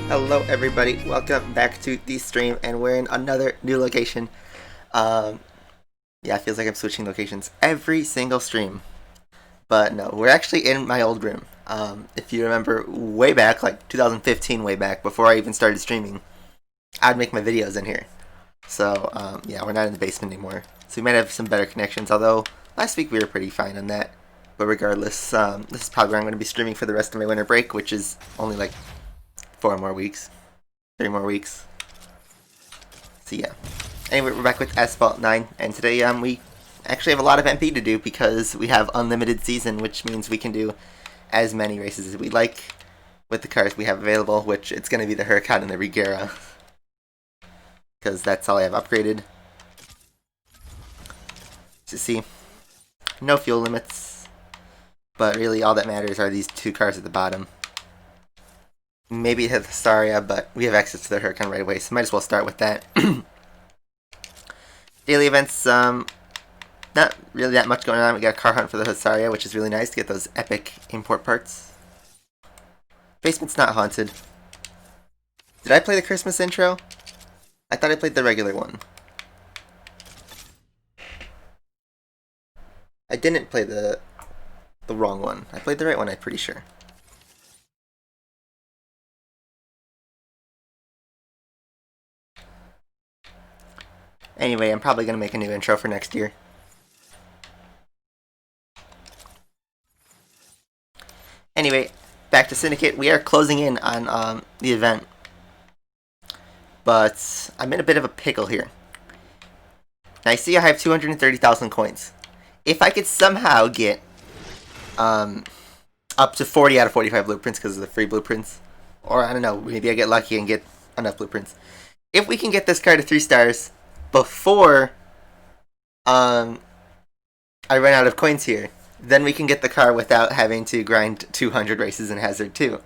Hello everybody, welcome back to the stream, and we're in another new location. Yeah, it feels like I'm switching locations every single stream. But no, we're actually in my old room. If you remember way back, like 2015 way back, before I even started streaming, I'd make my videos in here. So, yeah, we're not in the basement anymore. So we might have some better connections, although last week we were pretty fine on that. But regardless, this is probably where I'm going to be streaming for the rest of my winter break, which is only like 4 more weeks. 3 more weeks. So yeah. Anyway, we're back with Asphalt 9, and today we actually have a lot of MP to do because we have unlimited season, which means we can do as many races as we like with the cars we have available, which it's going to be the Huracan and the Regera. Because that's all I have upgraded. So see, no fuel limits, but really all that matters are these 2 cars at the bottom. Maybe hit the Staria, but we have access to the Huracan right away, so might as well start with that. Daily events, not really that much going on. We got a car hunt for the Huracan, which is really nice to get those epic import parts. Basement's not haunted. Did I play the Christmas intro? I thought I played the regular one. I didn't play the wrong one. I played the right one, I'm pretty sure. Anyway, I'm probably going to make a new intro for next year. Anyway, back to Syndicate. We are closing in on the event. But I'm in a bit of a pickle here. Now, I see I have 230,000 coins. If I could somehow get up to 40 out of 45 blueprints because of the free blueprints, or I don't know, maybe I get lucky and get enough blueprints. If we can get this car to 3 stars before I run out of coins here, then we can get the car without having to grind 200 races in Hazard 2.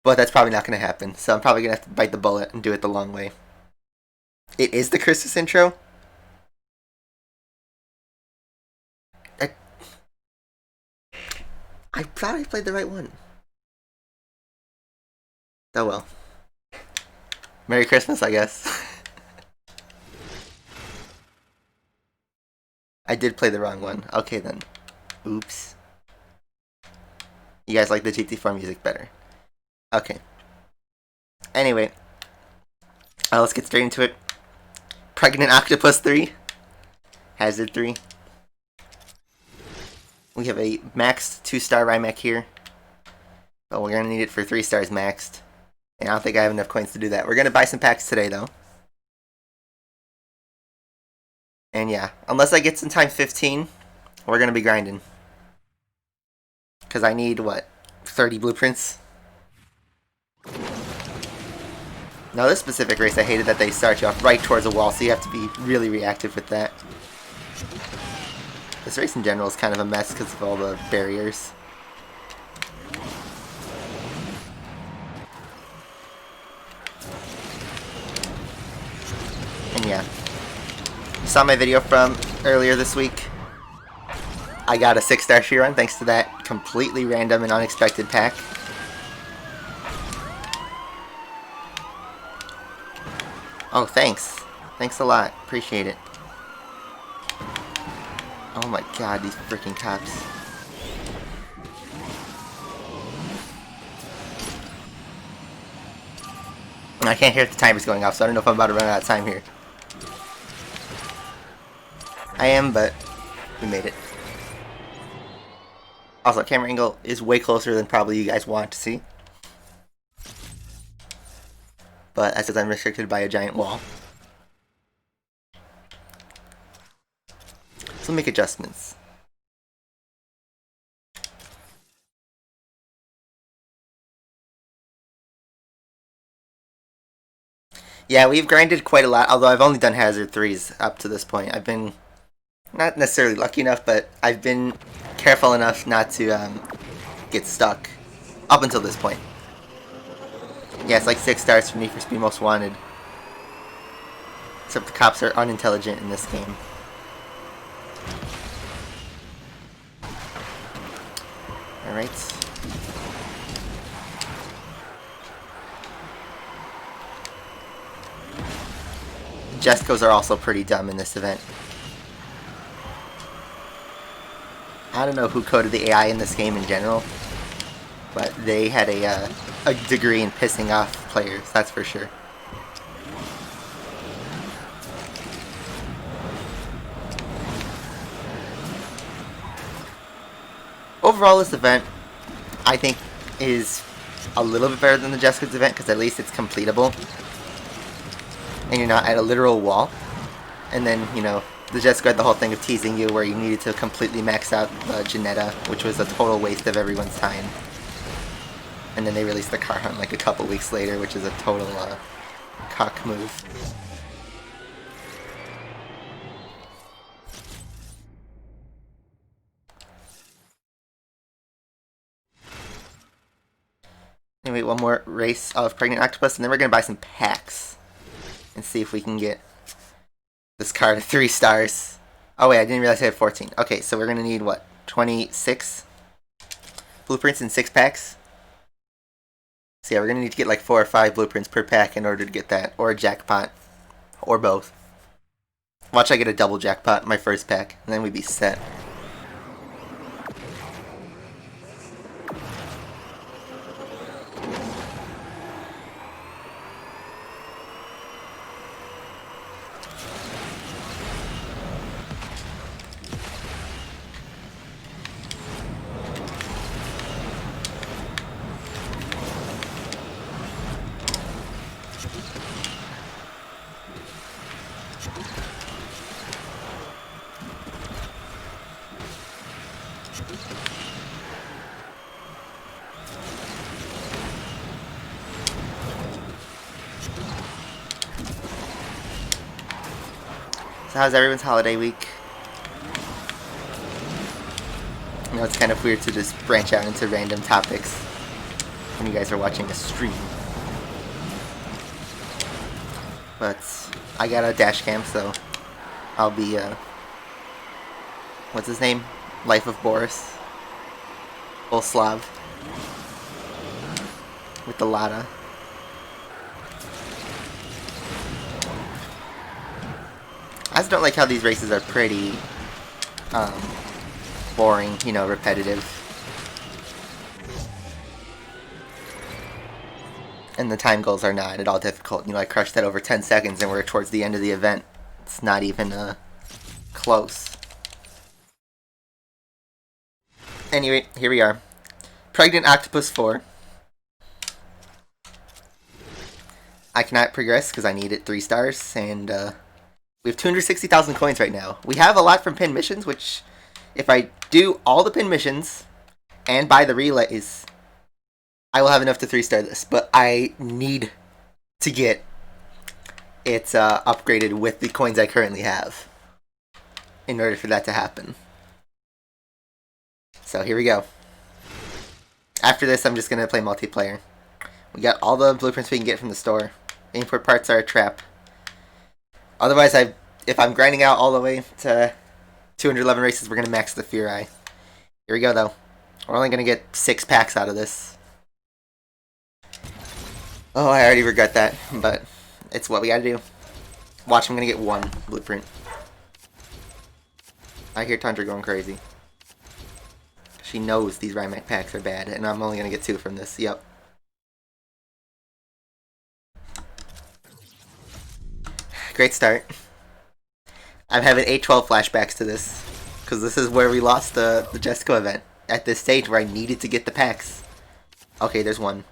But that's probably not going to happen, so I'm probably going to have to bite the bullet and do it the long way. It is the Christmas intro. I thought I played the right one. Oh well. Merry Christmas, I guess. I did play the wrong one. Okay then. Oops. You guys like the GT4 music better. Okay. Anyway. Let's get straight into it. Pregnant Octopus 3. Hazard 3. We have a maxed 2-star Rimac here. But we're going to need it for 3 stars maxed. And I don't think I have enough coins to do that. We're going to buy some packs today, though. And yeah, unless I get some time 15, we're going to be grinding. Because I need, what, 30 blueprints? Now, this specific race, I hated that they start you off right towards a wall, so you have to be really reactive with that. This race in general is kind of a mess because of all the barriers. And yeah. You saw my video from earlier this week. I got a 6-star Chiron thanks to that completely random and unexpected pack. Oh, thanks. Thanks a lot. Appreciate it. Oh my god, these freaking cops. I can't hear if the timer's going off, so I don't know if I'm about to run out of time here. I am, but we made it. Also, camera angle is way closer than probably you guys want to see. But that's because I'm restricted by a giant wall. So make adjustments. Yeah, we've grinded quite a lot, although I've only done Hazard 3s up to this point. I've been not necessarily lucky enough, but I've been careful enough not to get stuck up until this point. Yeah, it's like 6 stars for me for Speed Most Wanted. Except the cops are unintelligent in this game. Alright. Jescos are also pretty dumb in this event. I don't know who coded the AI in this game in general, but they had a degree in pissing off players, that's for sure. Overall, this event, I think, is a little bit better than the Jescos event, because at least it's completable. And you're not at a literal wall. And then, you know, the Jesco had the whole thing of teasing you where you needed to completely max out the Janetta, which was a total waste of everyone's time. And then they released the car hunt like a couple weeks later, which is a total cock move. Anyway, one more race of Pregnant Octopus, and then we're going to buy some packs. And see if we can get this car to 3 stars. Oh wait, I didn't realize I had 14. Okay, so we're going to need, what, 26 blueprints in 6 packs? So yeah, we're going to need to get like 4 or 5 blueprints per pack in order to get that. Or a jackpot. Or both. Watch I get a double jackpot in my first pack, and then we'd be set. So how's everyone's holiday week? You know, it's kind of weird to just branch out into random topics when you guys are watching a stream. But I got a dash cam, so I'll be, what's his name? Life of Boris. Slav. With the Lada. I just don't like how these races are pretty boring, you know, repetitive. And the time goals are not at all difficult. You know, I crushed that over 10 seconds and we're towards the end of the event. It's not even close. Anyway, here we are. Pregnant Octopus 4. I cannot progress because I needed 3 stars, and we have 260,000 coins right now. We have a lot from pin missions, which, if I do all the pin missions and buy the relays, I will have enough to 3-star this. But I need to get it upgraded with the coins I currently have in order for that to happen. So here we go. After this, I'm just going to play multiplayer. We got all the blueprints we can get from the store. Import parts are a trap. Otherwise, if I'm grinding out all the way to 211 races, we're going to max the Fear Eye. Here we go, though. We're only going to get 6 packs out of this. Oh, I already regret that, but it's what we got to do. Watch, I'm going to get 1 blueprint. I hear Tundra going crazy. She knows these Rimac packs are bad, and I'm only going to get 2 from this. Yep. Great start. I'm having 8-12 flashbacks to this, because this is where we lost the Jesco event. At this stage where I needed to get the packs. Okay, there's 1.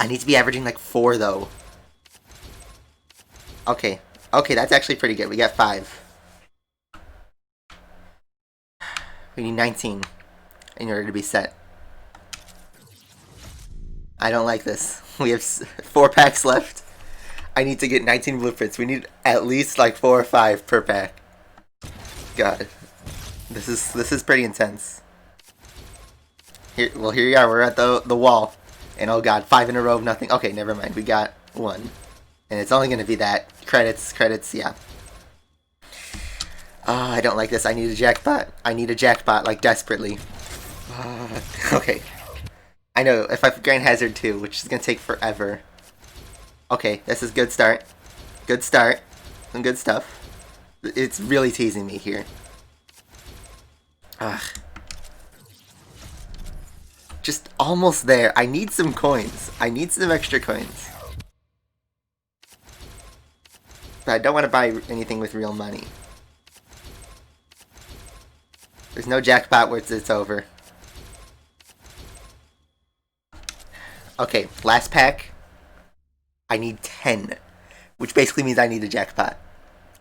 I need to be averaging like 4, though. Okay. Okay, that's actually pretty good. We got 5. We need 19 in order to be set. I don't like this. We have 4 packs left. I need to get 19 blueprints. We need at least like 4 or 5 per pack. God. This is pretty intense. Here we are. We're at the wall. And oh god, 5 in a row of nothing. Okay, never mind. We got 1. And it's only going to be that. Credits, yeah. Oh, I don't like this. I need a jackpot. I need a jackpot, like, desperately. Okay. I know, if I grind Hazard 2, which is going to take forever. Okay, this is good start. Good start. Some good stuff. It's really teasing me here. Ugh. Just almost there. I need some coins. I need some extra coins. But I don't want to buy anything with real money. There's no jackpot where it's over. Okay, last pack. I need 10. Which basically means I need a jackpot.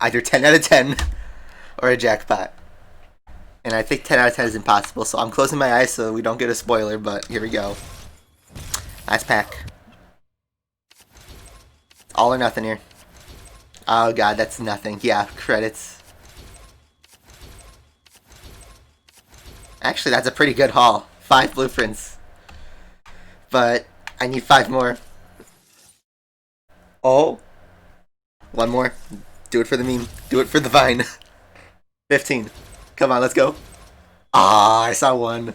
Either 10 out of 10 or a jackpot. And I think 10 out of 10 is impossible, so I'm closing my eyes so we don't get a spoiler, but here we go. Last pack. It's all or nothing here. Oh god, that's nothing. Yeah, credits. Actually, that's a pretty good haul. 5 blueprints. But I need 5 more. Oh. 1 more. Do it for the meme. Do it for the vine. 15. Come on, let's go. Ah, I saw 1.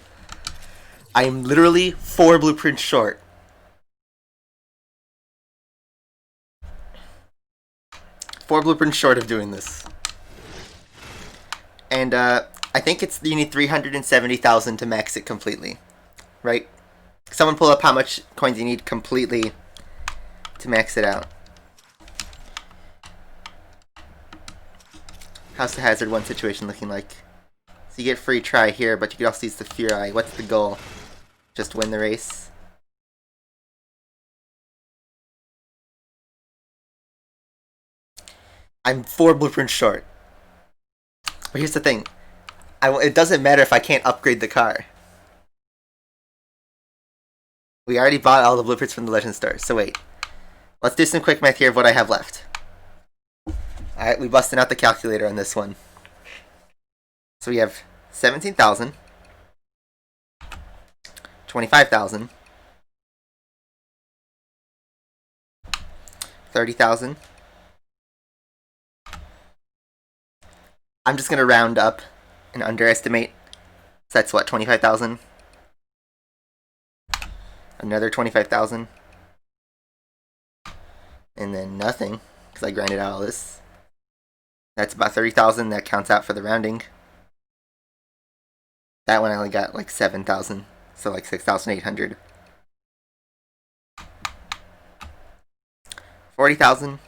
I am literally 4 blueprints short. Four blueprints short of doing this. And I think it's you need 370,000 to max it completely. Right? Someone pull up how much coins you need completely to max it out. How's the Hazard 1 situation looking like? So you get free try here, but you could also use the Fury. What's the goal? Just win the race? I'm 4 blueprints short. But here's the thing. It doesn't matter if I can't upgrade the car. We already bought all the blueprints from the Legend Stars, so wait. Let's do some quick math here of what I have left. Alright, we busted out the calculator on this one. So we have 17,000, 25,000, 30,000. I'm just going to round up and underestimate. So that's what, 25,000? Another 25,000. And then nothing, because I grinded out all this. That's about 30,000. That counts out for the rounding. That one I only got like 7,000. So like 6,800. 40,000.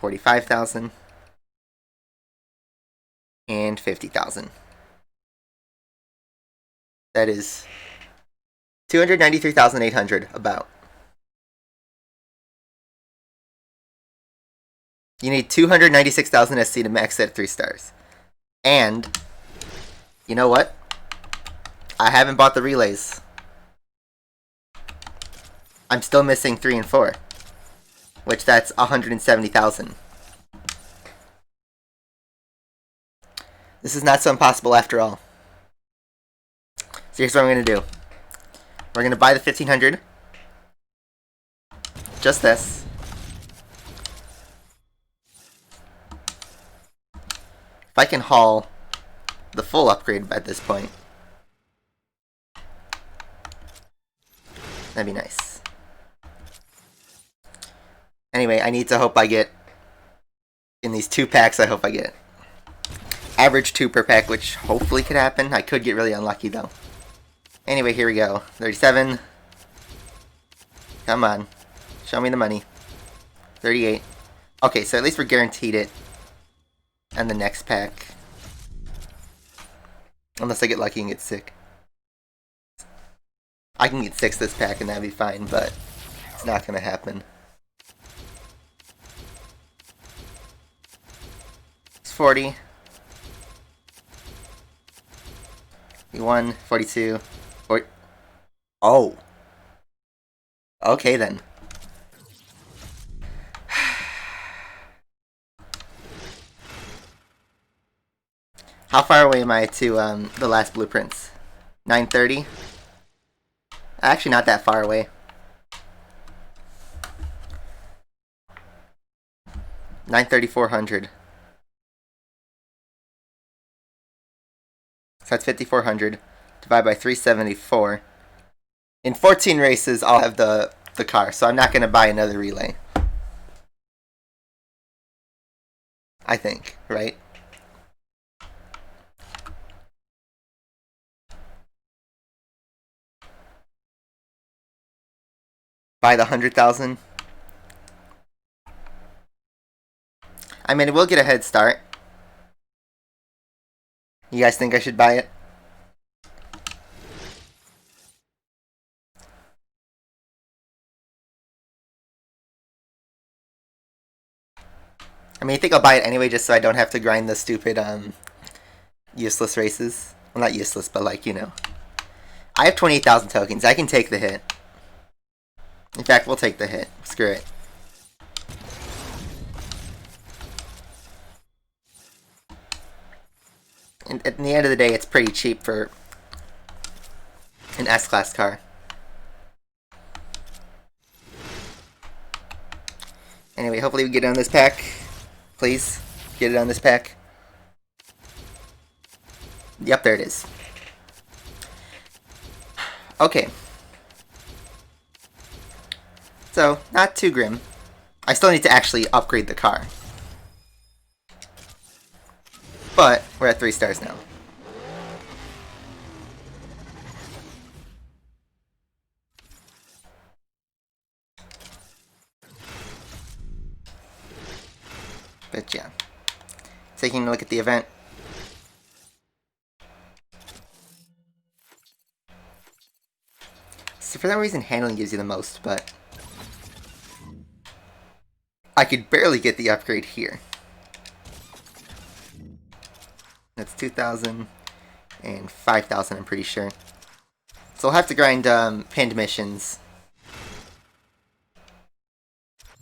45,000. And 50,000. That is 293,800 about. You need 296,000 SC to max it at 3 stars. And, you know what? I haven't bought the relays. I'm still missing 3 and 4. Which that's 170,000. This is not so impossible after all. So here's what I'm going to do. We're going to buy the 1500. Just this. If I can haul the full upgrade at this point, that'd be nice. Anyway, I need to hope I get, in these 2 packs, I hope I get average 2 per pack, which hopefully could happen. I could get really unlucky though. Anyway, here we go. 37. Come on. Show me the money. 38. Okay, so at least we're guaranteed it. And the next pack. Unless I get lucky and get sick. I can get 6 this pack and that'd be fine, but it's not going to happen. It's 40. 41, 42, 40. Oh. Okay then. How far away am I to the last blueprints? 930? Actually, not that far away. 930,400. So that's 5,400. Divide by 374. In 14 races, I'll have the car, so I'm not going to buy another relay. I think, right? By the 100,000. I mean, it will get a head start. You guys think I should buy it? I mean, I think I'll buy it anyway just so I don't have to grind the stupid, useless races. Well, not useless, but like, you know. I have 28,000 tokens. I can take the hit. In fact, we'll take the hit. Screw it. And at the end of the day, it's pretty cheap for an S-Class car. Anyway, hopefully we get it on this pack. Please, get it on this pack. Yep, there it is. Okay. So, not too grim. I still need to actually upgrade the car. But, we're at 3 stars now. But yeah. Taking a look at the event. So for that reason, handling gives you the most, but I could barely get the upgrade here. That's 2,000 and 5,000, I'm pretty sure. So I'll have to grind pinned missions,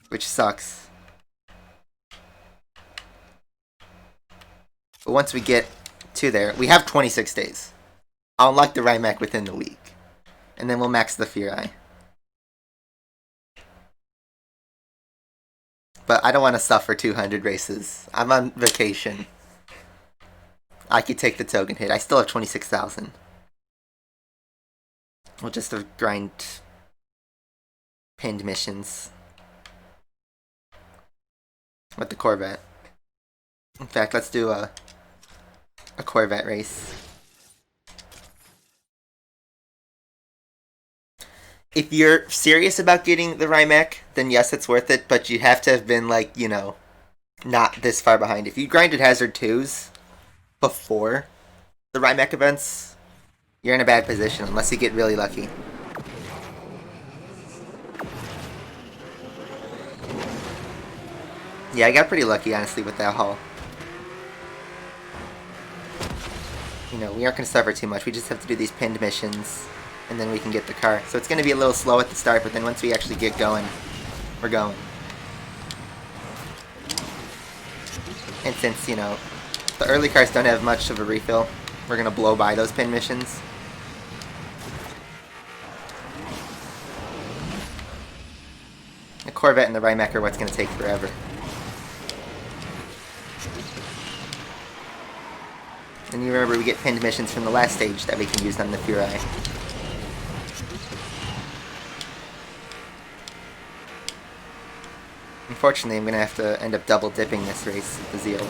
which sucks. But once we get to there, we have 26 days. I'll unlock the Rimac within the week. And then we'll max the Furai. But I don't want to suffer 200 races. I'm on vacation. I could take the token hit. I still have 26,000. We'll just grind pinned missions with the Corvette. In fact, let's do a Corvette race. If you're serious about getting the Rimac, then yes, it's worth it, but you have to have been, like, you know, not this far behind. If you grinded Hazard 2s before the Rimac events, you're in a bad position, unless you get really lucky. Yeah, I got pretty lucky, honestly, with that haul. You know, we aren't going to suffer too much. We just have to do these pinned missions, and then we can get the car. So it's going to be a little slow at the start, but then once we actually get going, we're going. And since, you know, the early cars don't have much of a refill, we're going to blow by those pin missions. The Corvette and the Rimac are what's going to take forever. And you remember we get pinned missions from the last stage that we can use on the Furai. Unfortunately, I'm going to have to end up double dipping this race with the Zeal.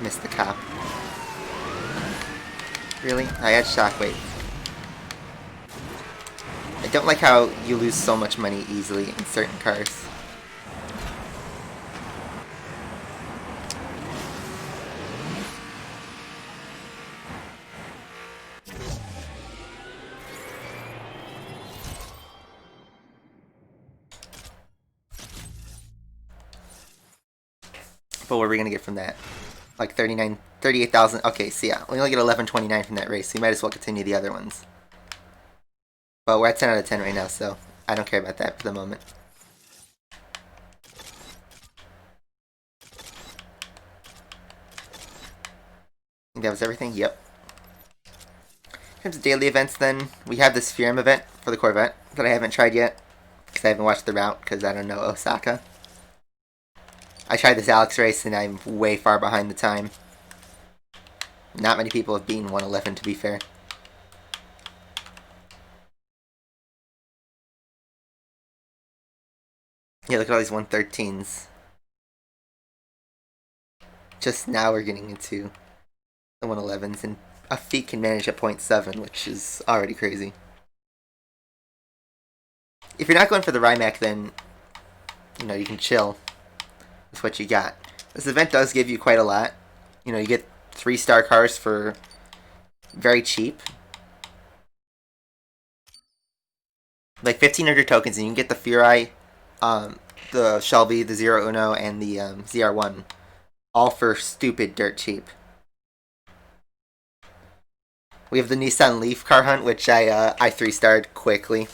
Missed the cop. Really? I had Shockwave. I don't like how you lose so much money easily in certain cars. But what are we going to get from that? Like 38,000. Okay, so yeah, we only get 1129 from that race, so we might as well continue the other ones. But we're at 10 out of 10 right now, so I don't care about that for the moment. I think that was everything? Yep. In terms of daily events then, we have this Furam event for the Corvette that I haven't tried yet, because I haven't watched the route, because I don't know Osaka. I tried this Alex race and I'm way far behind the time. Not many people have beaten 111 to be fair. Yeah, look at all these 113s. Just now we're getting into the 111s, and a feat can manage at 0.7, which is already crazy. If you're not going for the Rimac, then you can chill with what you got. This event does give you quite a lot. You get 3-star cars for very cheap. Like 1,500 tokens, and you can get the Furai, the Shelby, the Zero Uno, and the ZR1. All for stupid dirt cheap. We have the Nissan Leaf car hunt, which I 3-starred quickly.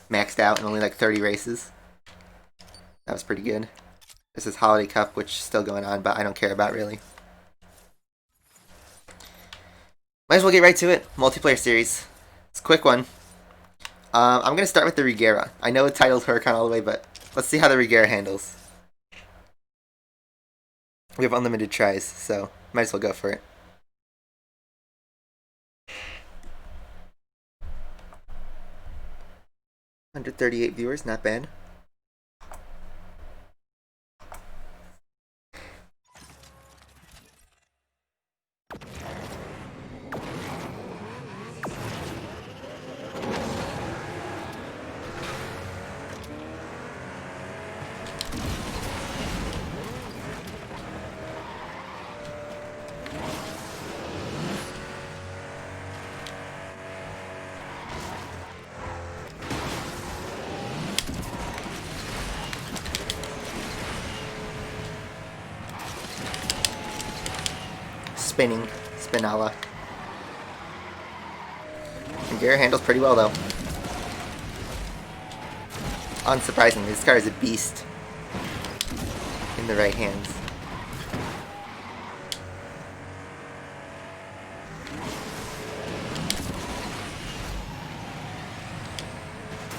Maxed out in only like 30 races. That was pretty good. This is Holiday Cup, which is still going on, but I don't care about really. Might as well get right to it. Multiplayer series. It's a quick one. I'm going to start with the Regera. I know it's titled Huracan all the way, but let's see how the Regera handles. We have unlimited tries, so might as well go for it. $138 viewers, not bad. Spinning. Spinala. Regera handles pretty well, though. Unsurprisingly, this car is a beast in the right hands.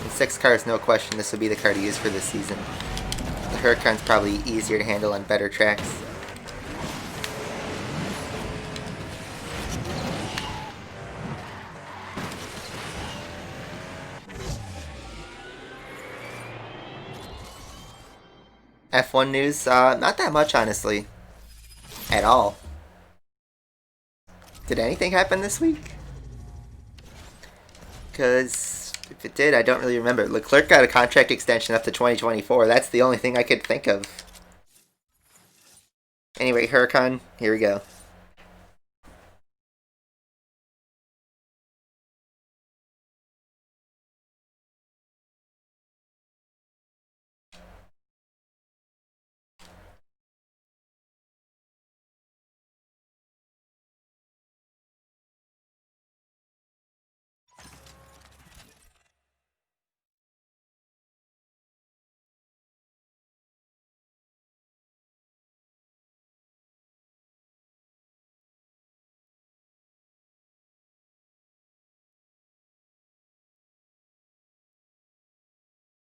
In 6 cars, no question, this would be the car to use for this season. The Huracan's probably easier to handle on better tracks. F1 news, not that much, honestly. At all. Did anything happen this week? Because if it did, I don't really remember. Leclerc got a contract extension up to 2024. That's the only thing I could think of. Anyway, Huracan, here we go.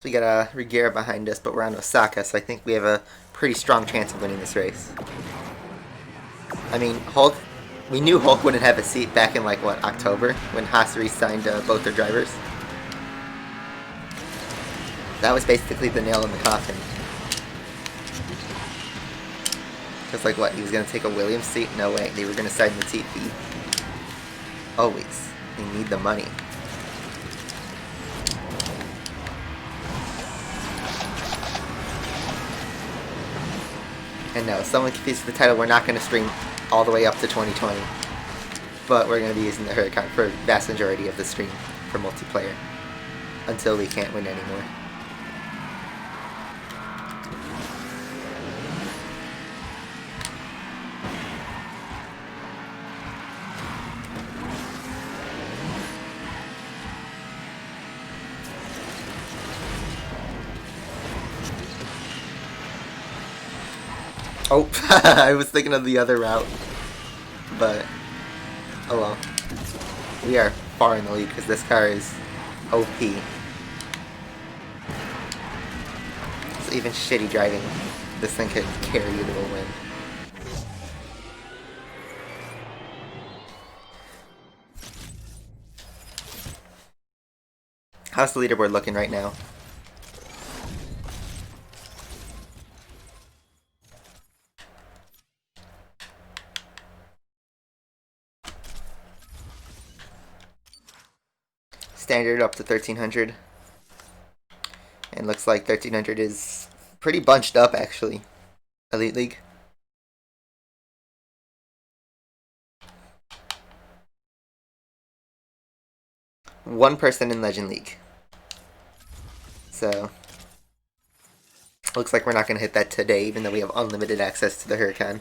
We got a Regera behind us, but we're on Osaka, so I think we have a pretty strong chance of winning this race. I mean, Hulk, we knew Hulk wouldn't have a seat back in, like, what, October, when Haas re-signed both their drivers. That was basically the nail in the coffin. Because, like, what, he was going to take a Williams seat? No way, they were going to sign the seat fee. Always. They need the money. And no, someone confused with the title, we're not going to stream all the way up to 2020. But we're going to be using the Huracan for the vast majority of the stream for multiplayer. Until we can't win anymore. Oh, I was thinking of the other route, but oh well. We are far in the lead because this car is OP. So even shitty driving, this thing could carry you to a win. How's the leaderboard looking right now? Standard up to 1300. And looks like 1300 is pretty bunched up, actually. Elite League. One person in Legend League. So, looks like we're not going to hit that today, even though we have unlimited access to the Huracan.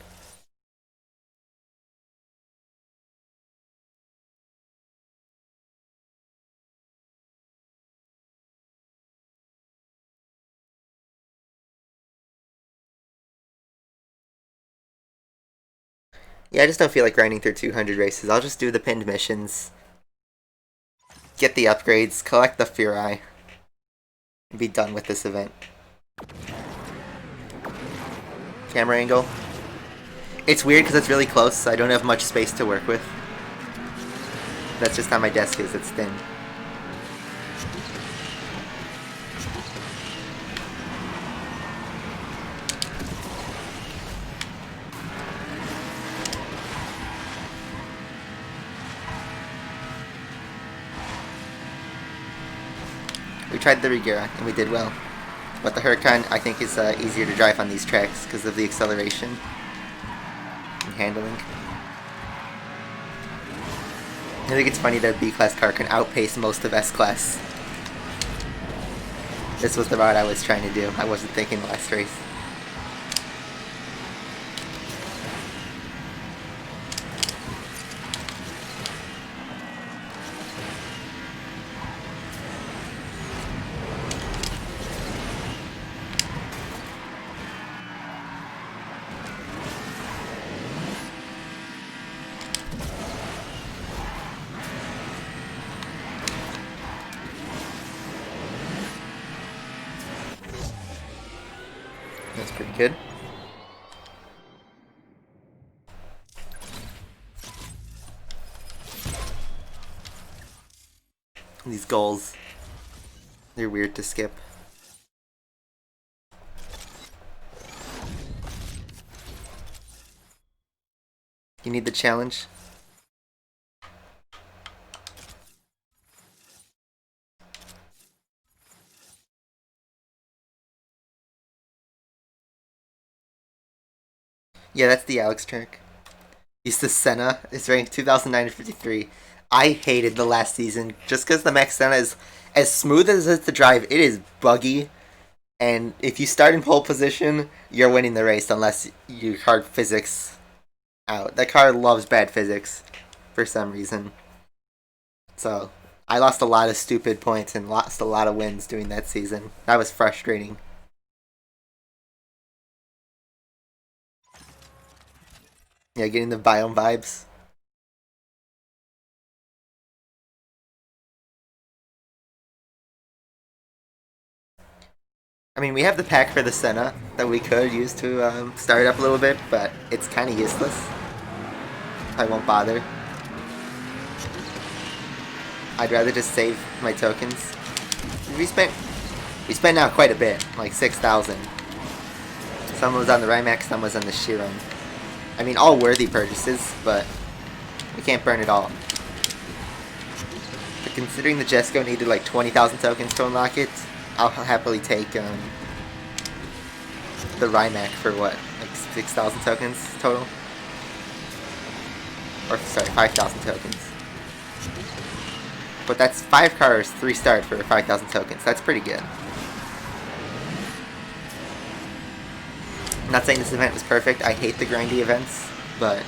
Yeah, I just don't feel like grinding through 200 races. I'll just do the pinned missions, get the upgrades, collect the Furai, and be done with this event. Camera angle. It's weird because it's really close, so I don't have much space to work with. That's just how my desk is, it's thin. We tried the Regera, and we did well. But the Huracan, I think, is easier to drive on these tracks because of the acceleration and handling. I think it's funny that a B-Class car can outpace most of S-Class. This was the route I was trying to do. I wasn't thinking last race. That's pretty good. These goals, they're weird to skip. You need the challenge? Yeah, that's the Alex track. He's the Senna. It's ranked 2053. I hated the last season just because the Max Senna is as smooth as it is to drive. It is buggy, and if you start in pole position, you're winning the race unless you hard physics out. That car loves bad physics for some reason. So I lost a lot of stupid points and lost a lot of wins doing that season. That was frustrating. Yeah, getting the biome vibes. I mean, we have the pack for the Senna that we could use to start it up a little bit, but it's kind of useless. I won't bother. I'd rather just save my tokens. We spent now quite a bit, like 6,000. Some was on the Rimac, some was on the Chiron. I mean, all worthy purchases, but we can't burn it all. But considering the Jesco needed like 20,000 tokens to unlock it, I'll happily take the Rimac for what, like 6,000 tokens total? Or sorry, 5,000 tokens. But that's 5 cars, 3 start for 5,000 tokens. That's pretty good. I'm not saying this event was perfect. I hate the grindy events, but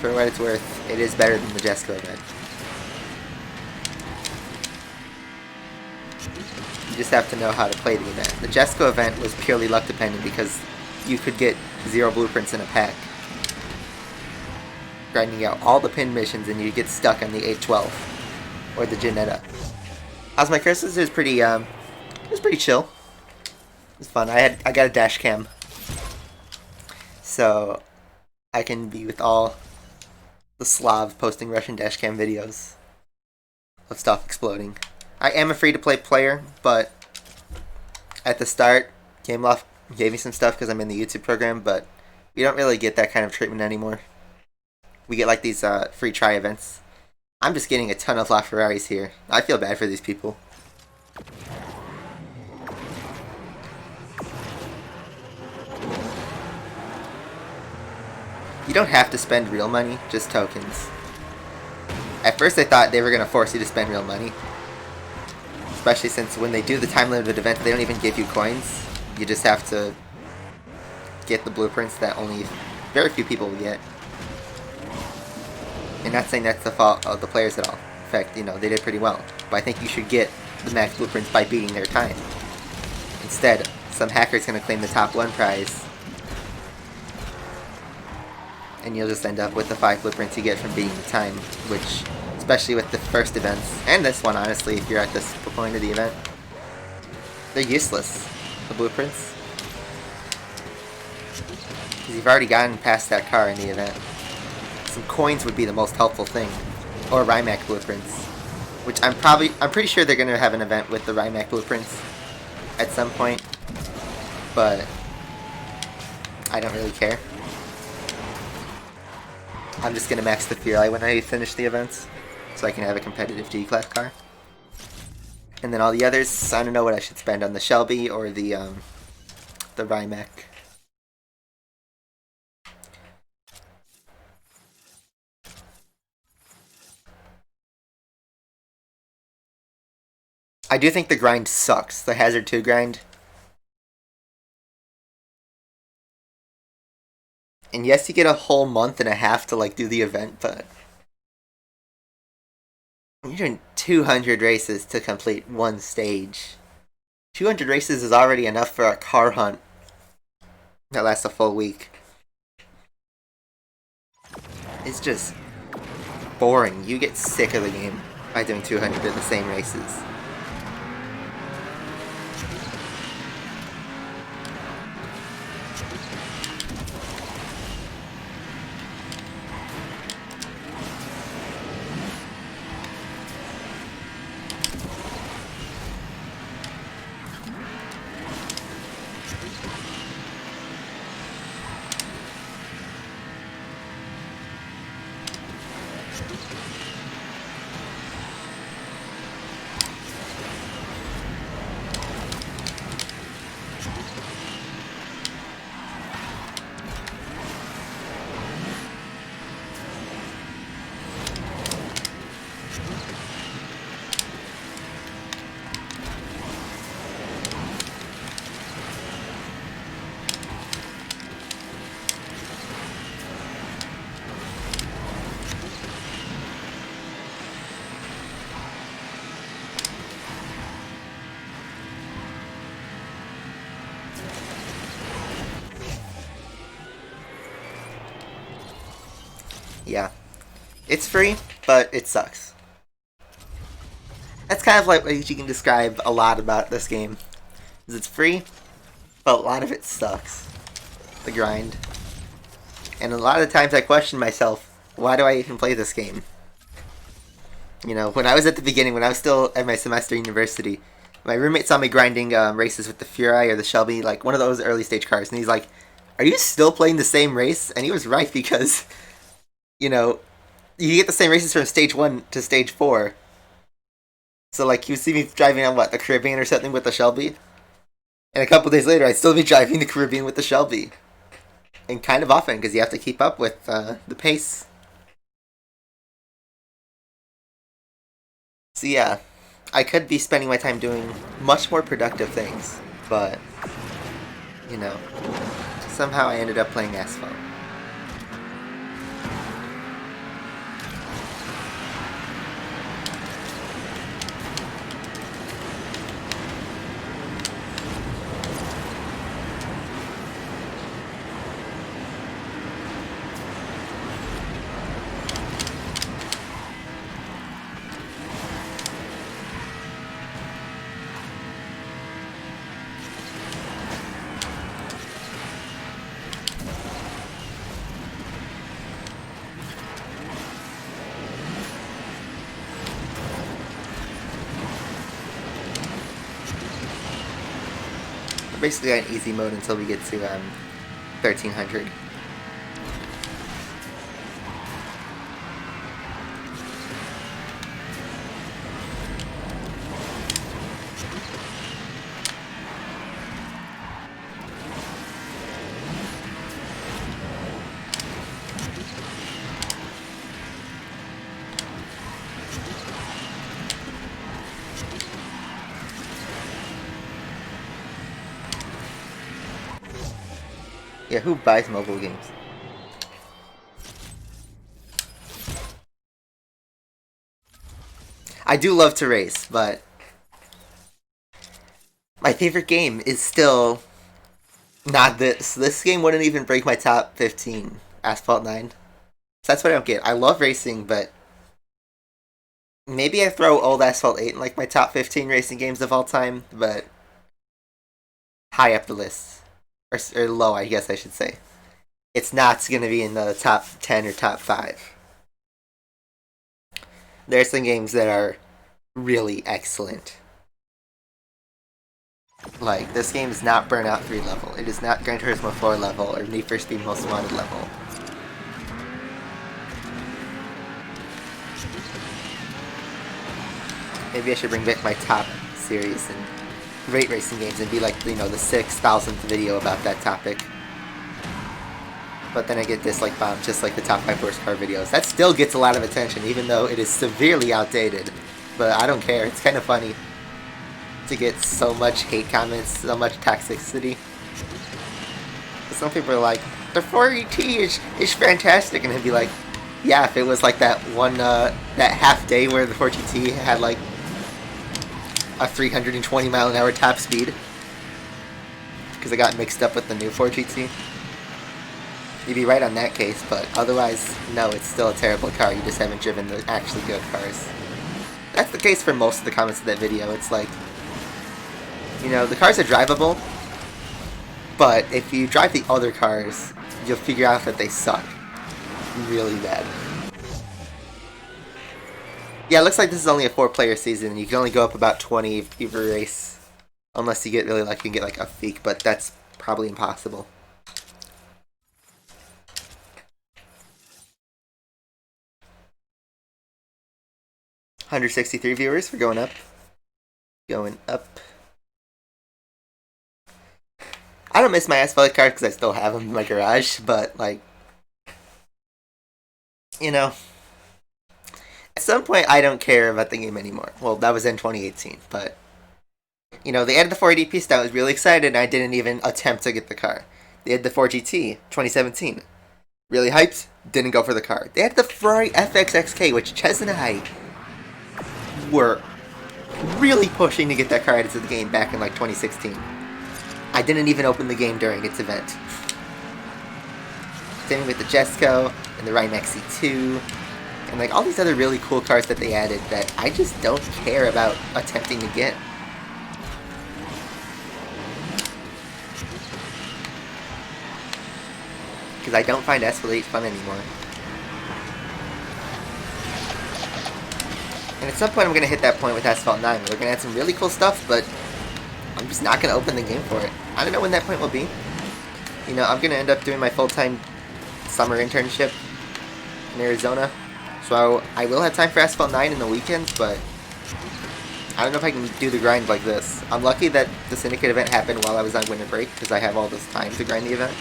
for what it's worth, it is better than the Jesco event. You just have to know how to play the event. The Jesco event was purely luck dependent because you could get 0 blueprints in a pack, grinding out all the pin missions, and you get stuck on the 812 or the Janetta. How's my Christmas? It was pretty chill. It was fun. I got a dash cam, so I can be with all the Slav posting Russian dash cam videos of stuff exploding. I am a free-to-play player, but at the start, Gameloft gave me some stuff because I'm in the YouTube program, but we don't really get that kind of treatment anymore. We get like these free try events, I'm just getting a ton of LaFerraris here. I feel bad for these people. You don't have to spend real money, just tokens. At first I thought they were going to force you to spend real money. Especially since when they do the time-limited event, they don't even give you coins. You just have to get the blueprints that only very few people will get. And not saying that's the fault of the players at all. In fact, you know, they did pretty well. But I think you should get the max blueprints by beating their time. Instead, some hacker's going to claim the top 1 prize. And you'll just end up with the 5 blueprints you get from beating the time, which, especially with the first events, and this one honestly, if you're at this point of the event, they're useless, the blueprints. Because you've already gotten past that car in the event. Some coins would be the most helpful thing. Or Rimac blueprints. Which I'm pretty sure they're going to have an event with the Rimac blueprints at some point. But I don't really care. I'm just going to max the Fury when I finish the events. So I can have a competitive G-Class car. And then all the others, I don't know what I should spend on the Shelby or the Rimac. I do think the grind sucks, the Hazard 2 grind. And yes, you get a whole month and a half to like do the event, but you're doing 200 races to complete one stage. 200 races is already enough for a car hunt that lasts a full week. It's just boring. You get sick of the game by doing 200 in the same races. Yeah. It's free, but it sucks. That's kind of like what you can describe a lot about this game. Is it's free, but a lot of it sucks. The grind. And a lot of the times I question myself, why do I even play this game? You know, when I was at the beginning, when I was still at my semester in university, my roommate saw me grinding races with the Fury or the Shelby, like one of those early stage cars, and he's like, "Are you still playing the same race?" And he was right, because you know, you get the same races from stage 1 to stage 4. So, like, you see me driving on, what, the Caribbean or something with the Shelby? And a couple days later, I'd still be driving the Caribbean with the Shelby. And kind of often, because you have to keep up with the pace. So, yeah, I could be spending my time doing much more productive things. But, you know, somehow I ended up playing Asphalt. Basically on easy mode until we get to 1300. Yeah, who buys mobile games? I do love to race, but my favorite game is still not this. This game wouldn't even break my top 15. Asphalt 9. So that's what I don't get. I love racing, but maybe I throw old Asphalt 8 in like my top 15 racing games of all time, but high up the list. Or low, I guess I should say. It's not going to be in the top 10 or top 5. There's some games that are really excellent. Like, this game is not Burnout 3 level. It is not Gran Turismo 4 level or Need for Speed Most Wanted level. Maybe I should bring back my top series and rate racing games and be like, you know, the 6,000th video about that topic. But then I get dislike bombed just like the top 5 horse car videos. That still gets a lot of attention, even though it is severely outdated. But I don't care. It's kind of funny to get so much hate comments, so much toxicity. Some people are like, the 4ET is fantastic, and I'd be like, yeah, if it was like that one, that half day where the 4GT had like a 320 mile an hour top speed, because I got mixed up with the new 4GT. You'd be right on that case, but otherwise, no, it's still a terrible car. You just haven't driven the actually good cars. That's the case for most of the comments of that video. It's like, you know, the cars are drivable, but if you drive the other cars, you'll figure out that they suck really bad. Yeah, it looks like this is only a 4-player season. You can only go up about 20 if you race, unless you get really lucky and get like a feek, but that's probably impossible. $163 viewers. We're going up. Going up. I don't miss my Asphalt cars because I still have them in my garage, but like, you know, at some point I don't care about the game anymore. Well, that was in 2018, but you know, they added the 480 piste. I was really excited, and I didn't even attempt to get the car. They had the 4GT 2017. Really hyped. Didn't go for the car. They had the Ferrari FXXK, which Ches and I were really pushing to get that car added to the game back in like 2016. I didn't even open the game during its event. Same with the Jesco and the Rimac C2 and like all these other really cool cars that they added that I just don't care about attempting to get. Because I don't find Asphalt 8 fun anymore. And at some point I'm going to hit that point with Asphalt 9 where they're going to add some really cool stuff, but I'm just not going to open the game for it. I don't know when that point will be. You know, I'm going to end up doing my full-time summer internship in Arizona. So I will have time for Asphalt 9 in the weekends, but I don't know if I can do the grind like this. I'm lucky that the Syndicate event happened while I was on winter break, because I have all this time to grind the event.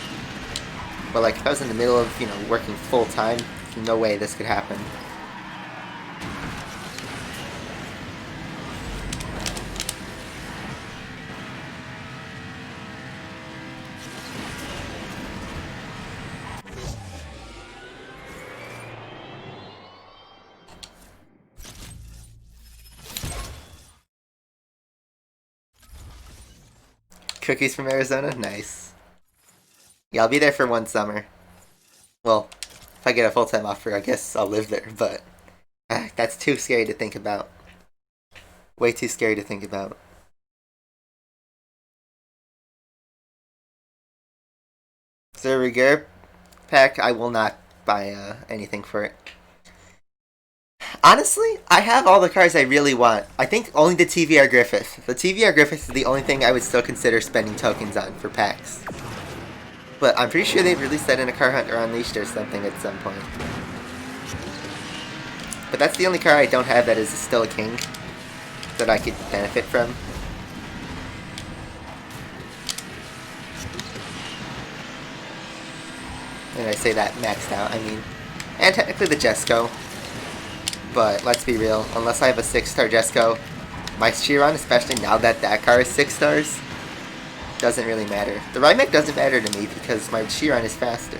But like, if I was in the middle of, you know, working full-time, no way this could happen. Cookies from Arizona? Nice. Yeah, I'll be there for one summer. Well, if I get a full-time offer, I guess I'll live there, but that's too scary to think about. Way too scary to think about. So, Regera pack, I will not buy anything for it. Honestly, I have all the cars I really want. I think only the TVR Griffith. The TVR Griffith is the only thing I would still consider spending tokens on for packs. But I'm pretty sure they've released that in a Car Hunt or Unleashed or something at some point. But that's the only car I don't have that is still a king that I could benefit from. And I say that maxed out, I mean, and technically the Jesco. But let's be real, unless I have a 6-star Jesco, my Chiron, especially now that that car is 6 stars, doesn't really matter. The Rimac doesn't matter to me because my Chiron is faster.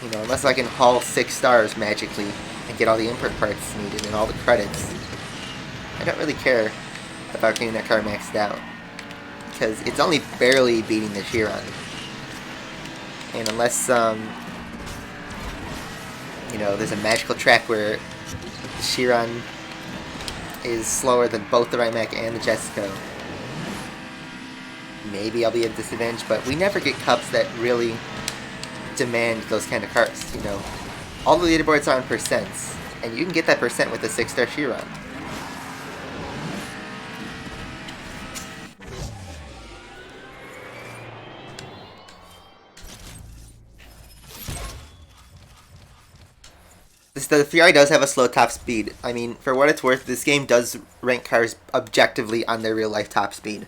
You know, unless I can haul 6 stars magically and get all the import parts needed and all the credits, I don't really care about getting that car maxed out. Because it's only barely beating the Chiron. And unless, you know, there's a magical track where the Chiron is slower than both the Rimac and the Jessico, maybe I'll be at a disadvantage, but we never get cups that really demand those kind of cars, you know. All the leaderboards are on percents, and you can get that percent with a 6-star Chiron. The Fury does have a slow top speed. I mean, for what it's worth, this game does rank cars objectively on their real-life top speed.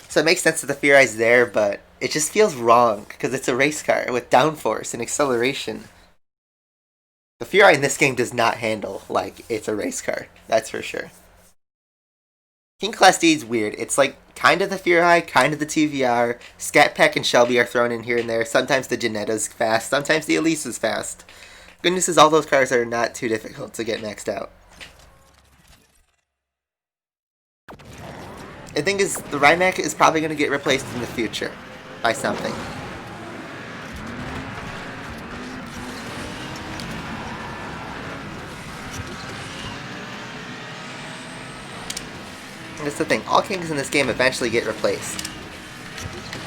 So it makes sense that the Fury is there, but it just feels wrong, because it's a race car with downforce and acceleration. The Fury in this game does not handle like it's a race car, that's for sure. King Class D is weird. It's like kind of the Fury, kind of the TVR. Scat Pack and Shelby are thrown in here and there. Sometimes the Janetta's fast, sometimes the Elise is fast. Good news is all those cars are not too difficult to get maxed out. The thing is, the Rimac is probably going to get replaced in the future by something. And that's the thing, all Kings in this game eventually get replaced.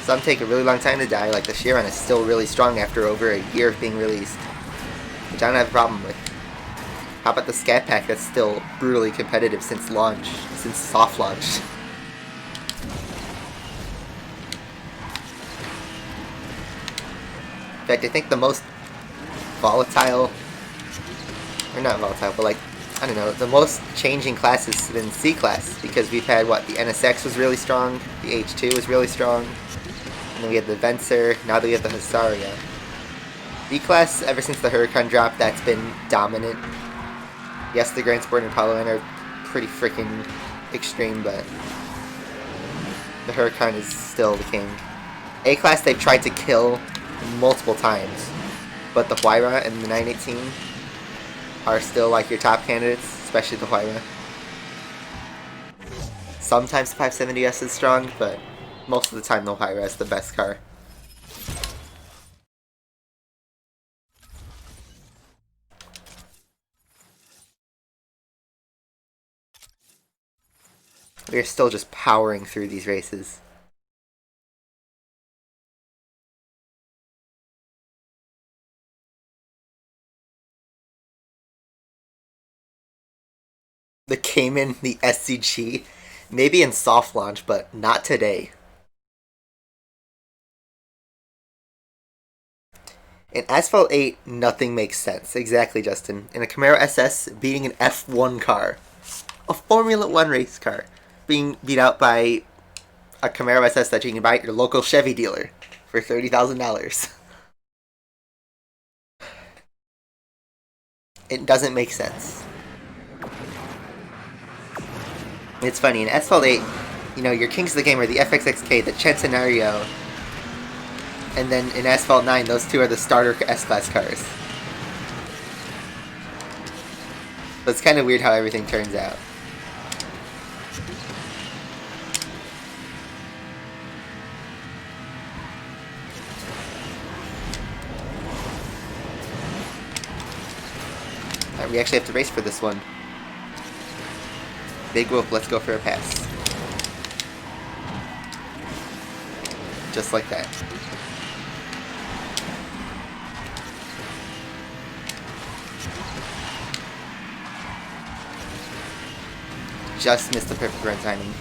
Some take a really long time to die, like the Chiron is still really strong after over a year of being released, which I don't have a problem with. How about the Scat Pack that's still brutally competitive since launch, since soft launch? In fact, I think the most volatile, or not volatile, but like, I don't know, the most changing class has been C-Class, because we've had, what, the NSX was really strong, the H2 was really strong, and then we had the Vencer, now that we have the Husaria. B-Class, ever since the Huracan drop, that's been dominant. Yes, the Grand Sport and Apollo N are pretty freaking extreme, but the Huracan is still the king. A-Class they've tried to kill multiple times, but the Huayra and the 918 are still like your top candidates, especially the Huayra. Sometimes the 570S is strong, but most of the time the Huayra is the best car. We're still just powering through these races. The Cayman, the SCG, maybe in soft launch, but not today. In Asphalt 8, nothing makes sense. Exactly, Justin. In a Camaro SS beating an F1 car. A Formula 1 race car. Being beat out by a Camaro SS that you can buy at your local Chevy dealer for $30,000. It doesn't make sense. It's funny, in Asphalt 8, you know, your kings of the game are the FXXK, the Centenario, and then in Asphalt 9, those two are the starter S-Class cars. So it's kind of weird how everything turns out. Alright, we actually have to race for this one. Big whoop, let's go for a pass. Just like that. Just missed the perfect run timing.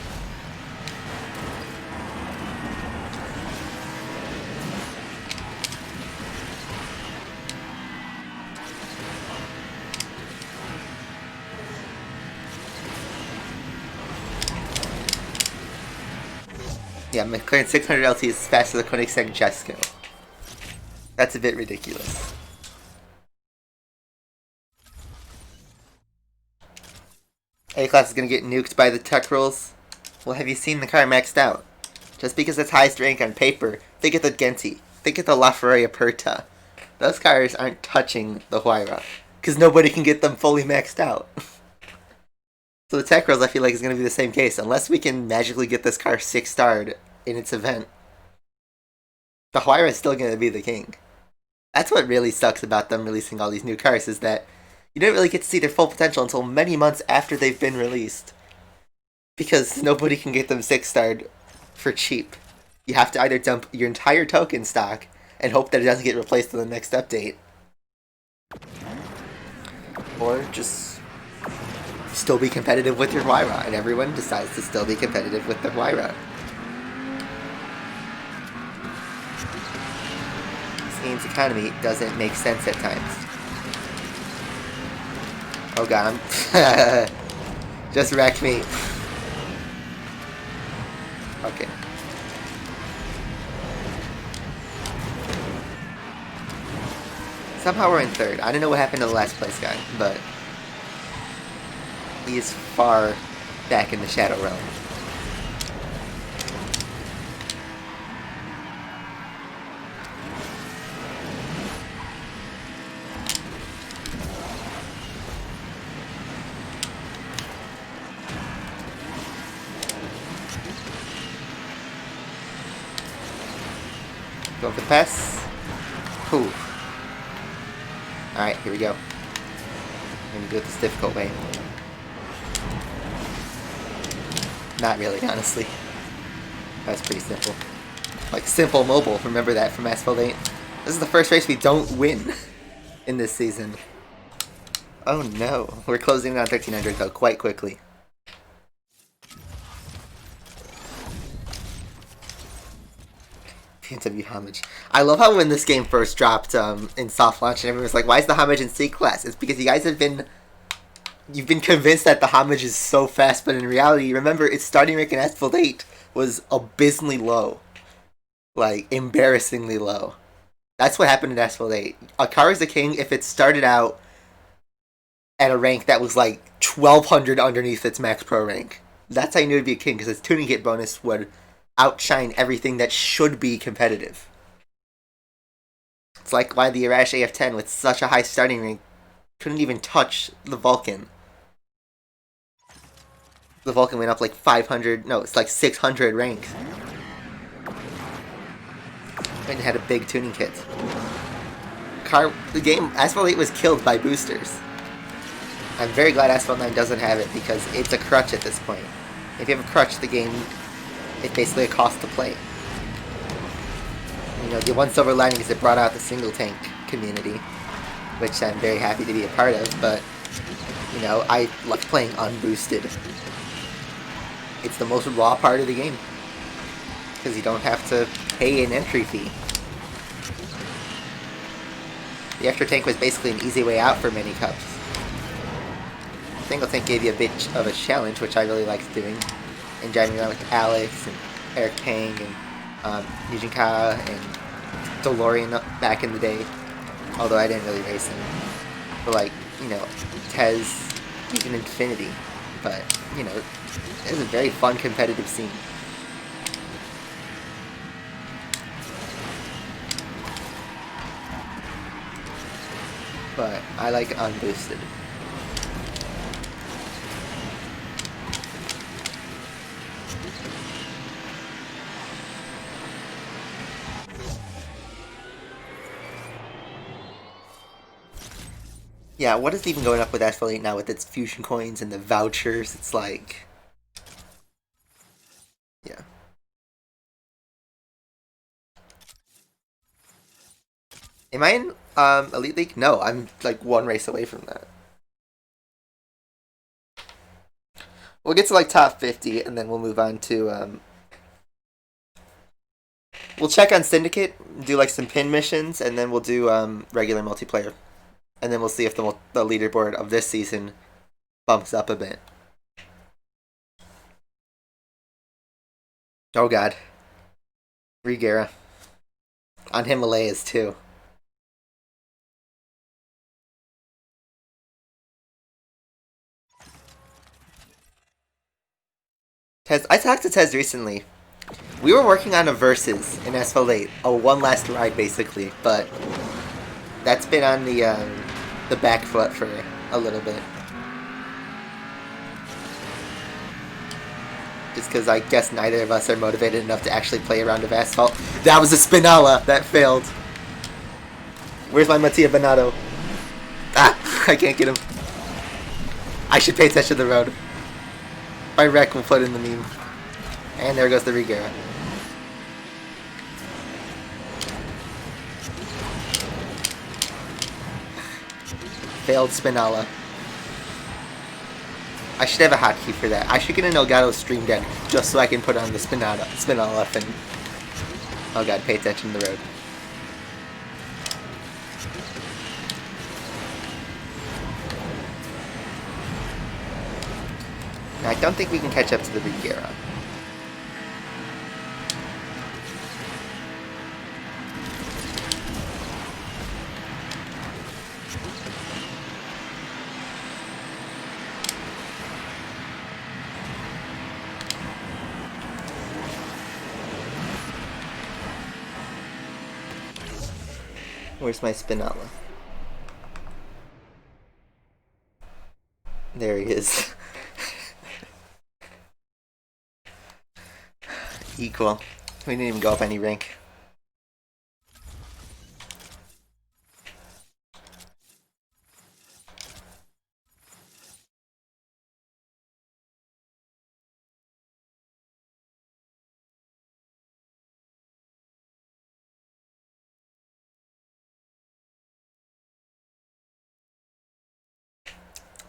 Yeah, McLaren 600 LT is faster than the Koenigsegg Jesko. That's a bit ridiculous. A-Class is going to get nuked by the tech rolls. Well, have you seen the car maxed out? Just because it's highest rank on paper, think of the Genti, think of the LaFerrari Aperta. Those cars aren't touching the Huayra, because nobody can get them fully maxed out. So the Tech Rolls, I feel like, is going to be the same case. Unless we can magically get this car 6-starred in its event, the Huayra is still going to be the king. That's what really sucks about them releasing all these new cars, is that you don't really get to see their full potential until many months after they've been released. Because nobody can get them 6-starred for cheap. You have to either dump your entire token stock and hope that it doesn't get replaced in the next update, or just still be competitive with your Huayra, and everyone decides to still be competitive with their Huayra. This game's economy doesn't make sense at times. Oh god, just wreck me. Okay. Somehow we're in third. I don't know what happened to the last place guy, but he is far back in the Shadow Realm. Go for the pass. Whew. Alright, here we go. I'm gonna do it this difficult way. Not really, honestly. That's pretty simple. Like, simple mobile, remember that from Asphalt 8? This is the first race we don't win in this season. Oh no. We're closing in on 1300 though, quite quickly. PNW homage. I love how when this game first dropped in soft launch and everyone was like, why is the homage in C-Class? It's because you guys have been... You've been convinced that the homage is so fast, but in reality, remember, its starting rank in Asphalt 8 was abysmally low. Like, embarrassingly low. That's what happened in Asphalt 8. A car is a king if it started out at a rank that was like 1200 underneath its max pro rank. That's how you knew it'd be a king, because its tuning kit bonus would outshine everything that should be competitive. It's like why the Arash AF10 with such a high starting rank couldn't even touch the Vulcan. The Vulcan went up like 500, no, it's like 600 ranks. And it had a big tuning kit. The game, Asphalt 8 was killed by boosters. I'm very glad Asphalt 9 doesn't have it because it's a crutch at this point. If you have a crutch, the game, it's basically a cost to play. You know, the one silver lining is it brought out the single tank community, which I'm very happy to be a part of, but, you know, I like playing unboosted. It's the most raw part of the game, because you don't have to pay an entry fee. The extra tank was basically an easy way out for many cups. Single tank gave you a bit of a challenge, which I really liked doing, and driving around with Alex and Eric Pang and Yujin Ka and DeLorean back in the day, although I didn't really race him. But like, you know, Tez, even Infinity, but, you know, it was a very fun competitive scene. But I like unboosted. Yeah, what is even going up with Asphalt 8 now with its fusion coins and the vouchers? It's like... Yeah. Am I in Elite League? No, I'm like one race away from that. We'll get to like top 50 and then we'll move on to... We'll check on Syndicate, do like some pin missions, and then we'll do regular multiplayer. And then we'll see if the leaderboard of this season bumps up a bit. Oh god. Regera. On Himalayas too. Tez, I talked to Tez recently. We were working on a Versus in Asphalt 8, a one last ride basically, but that's been on the back foot for a little bit. Just because I guess neither of us are motivated enough to actually play a round of Asphalt. That was a Spinala! That failed. Where's my Mattia Bernardo? Ah! I can't get him. I should pay attention to the road. If I wreck, we'll put in the meme. And there goes the Regera. Failed Spinala. I should have a hotkey for that. I should get an Elgato Stream Deck just so I can put on the Spinala thing. Oh god, pay attention to the road. Now, I don't think we can catch up to the Regera. Where's my Spinala? There he is. Equal. We didn't even go up any rank.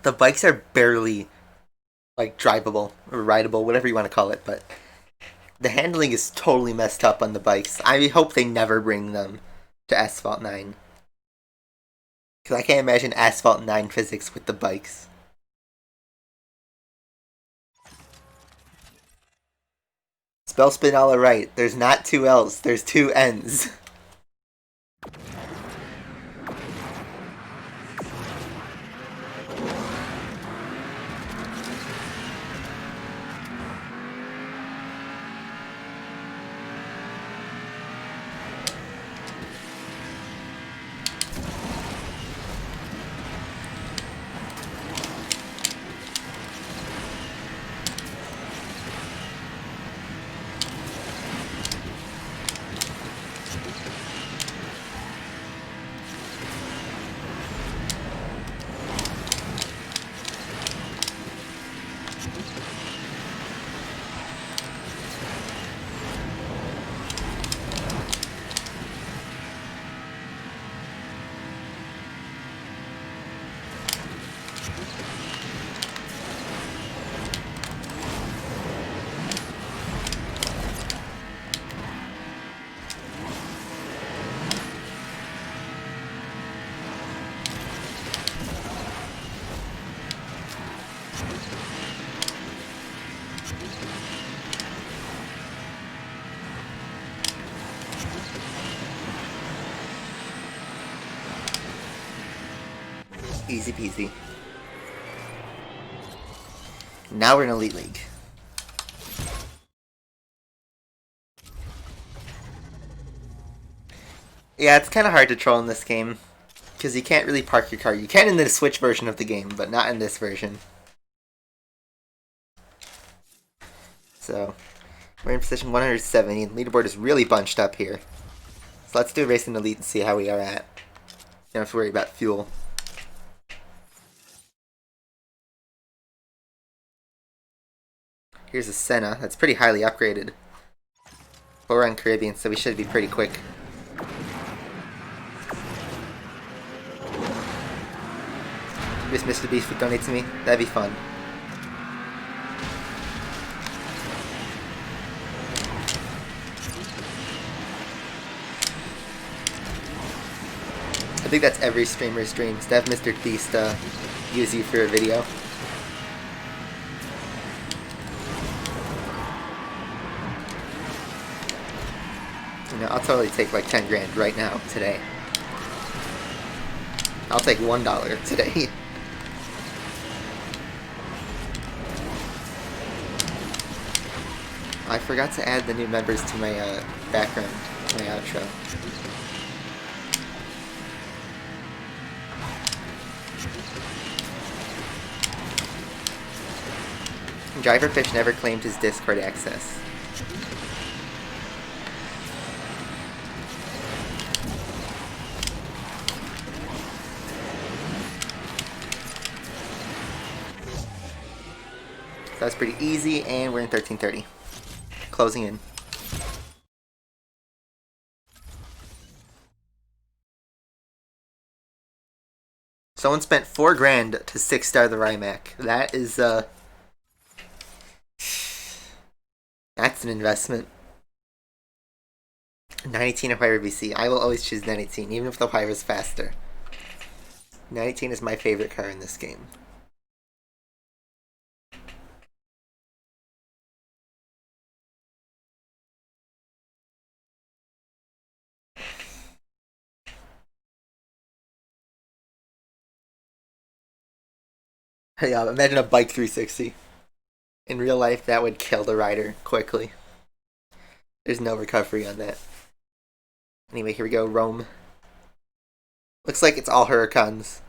The bikes are barely, like, drivable, or rideable, whatever you want to call it, but the handling is totally messed up on the bikes. I hope they never bring them to Asphalt 9. Because I can't imagine Asphalt 9 physics with the bikes. Spell Spinala right. There's not two L's, there's two N's. Easy peasy. Now we're in Elite League. Yeah, it's kind of hard to troll in this game, because you can't really park your car. You can in the Switch version of the game, but not in this version. So, we're in position 170, and the leaderboard is really bunched up here. So let's do a race in Elite and see how we are at. You don't have to worry about fuel. Here's a Senna. That's pretty highly upgraded. But we're on Caribbean, so we should be pretty quick. Wish Mr. Beast would donate to me. That'd be fun. I think that's every streamer's dream, to have Mr. Beast use you for a video. You know, I'll totally take like 10 grand right now, today. I'll take $1 today. I forgot to add the new members to my background, my outro. Driverfish never claimed his Discord access. So that's pretty easy, and we're in 1330. Closing in. Someone spent $4 grand to 6-star the Rimac. That is, that's an investment. 918 Acquire VC. I will always choose 918, even if the Acquire is faster. 918 is my favorite car in this game. Yeah, imagine a bike 360. In real life, that would kill the rider quickly. There's no recovery on that. Anyway, here we go, Rome. Looks like it's all Huracans.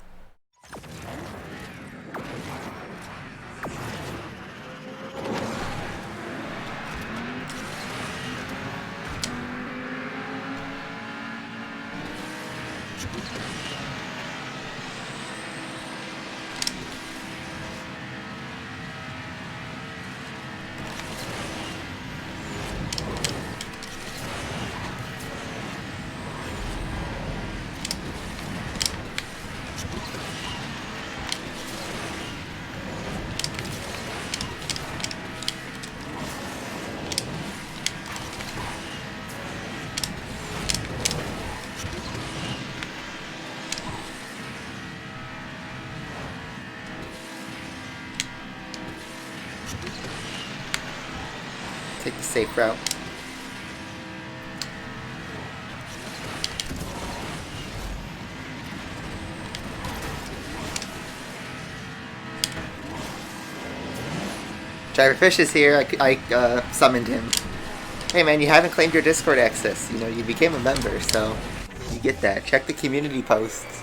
Take the safe route. Driverfish is here. I summoned him. Hey man, you haven't claimed your Discord access. You know, you became a member, so you get that. Check the community posts,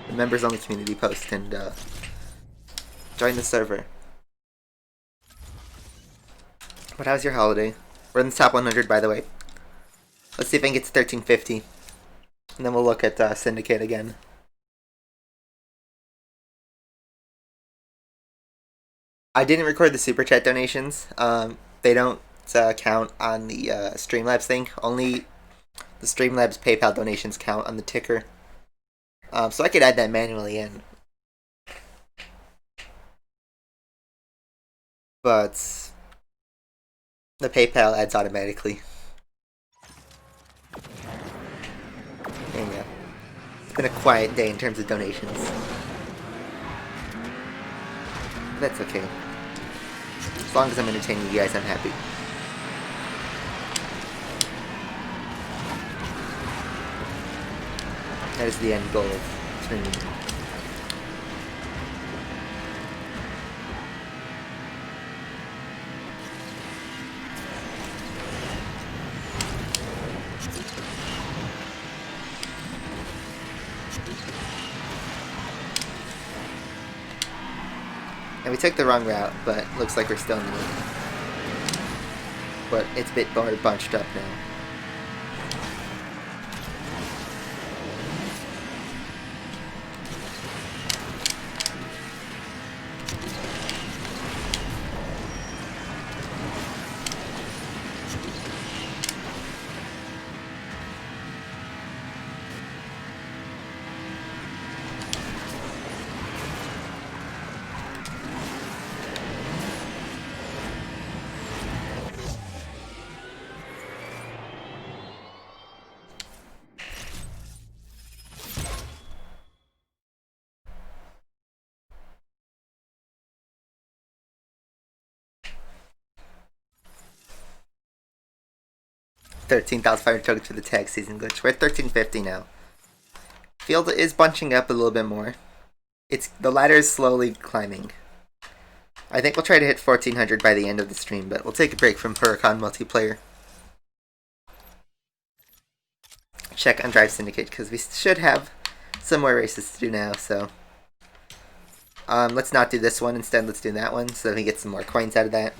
the members only community post, and join the server. But how's your holiday? We're in the top 100, by the way. Let's see if I can get to 1350. And then we'll look at Syndicate again. I didn't record the Super Chat donations. They don't count on the Streamlabs thing. Only the Streamlabs PayPal donations count on the ticker. So I could add that manually in. But the PayPal adds automatically. There you go. It's been a quiet day in terms of donations. That's okay. As long as I'm entertaining you guys, I'm happy. That is the end goal of streaming. And we took the wrong route, but looks like we're still in the lead. But it's a bit more bunched up now. $13,500 tokens for the tag season glitch. We're at 1350 now. Field is bunching up a little bit more. The ladder is slowly climbing. I think we'll try to hit 1400 by the end of the stream, but we'll take a break from Huracan multiplayer. Check on Drive Syndicate, because we should have some more races to do now, so... let's not do this one. Instead, let's do that one, so that we get some more coins out of that.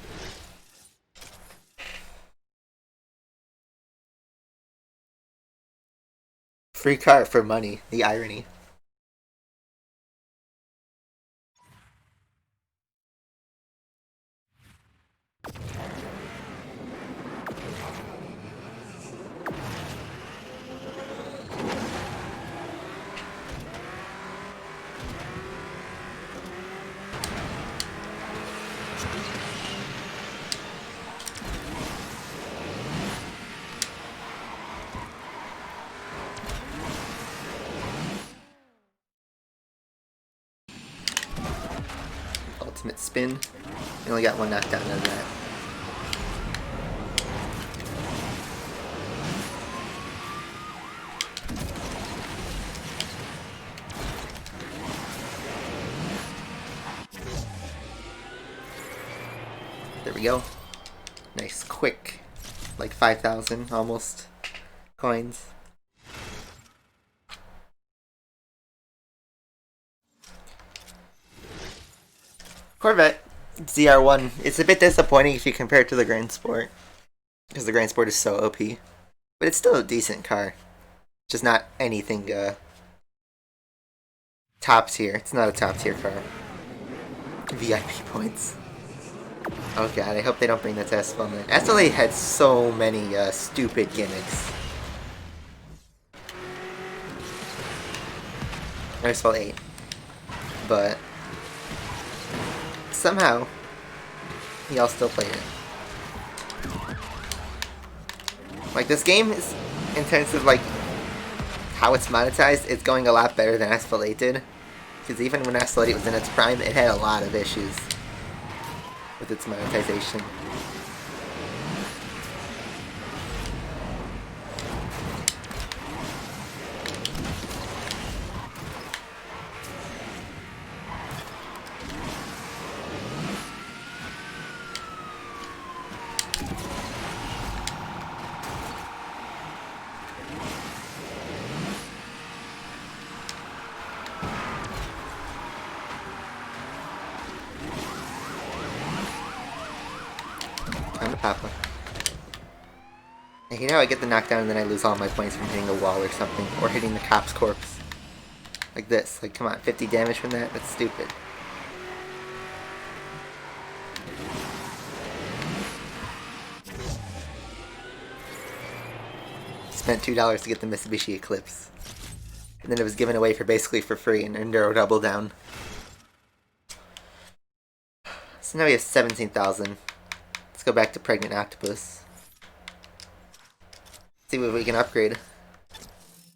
Free car for money. The irony. Ultimate spin. We only got one knockdown out of that. There we go. Nice, quick. Like 5,000 almost coins. Corvette ZR1. It's a bit disappointing if you compare it to the Grand Sport, because the Grand Sport is so OP. But it's still a decent car. Just not anything top tier. It's not a top tier car. VIP points. Oh god, I hope they don't bring that to Asphalt. Asphalt had so many stupid gimmicks. Asphalt 8. But somehow, y'all still played it. Like, this game is, in terms of, like, how it's monetized, it's going a lot better than Asphalt 8 did. Because even when Asphalt 8 was in its prime, it had a lot of issues with its monetization. Papa. I hate how I get the knockdown and then I lose all my points from hitting a wall or something, or hitting the cop's corpse. Like this. Like, come on, 50 damage from that? That's stupid. Spent $2 to get the Mitsubishi Eclipse. And then it was given away for basically for free in Enduro Double Down. So now we have 17,000. Let's go back to Pregnant Octopus. See what we can upgrade. I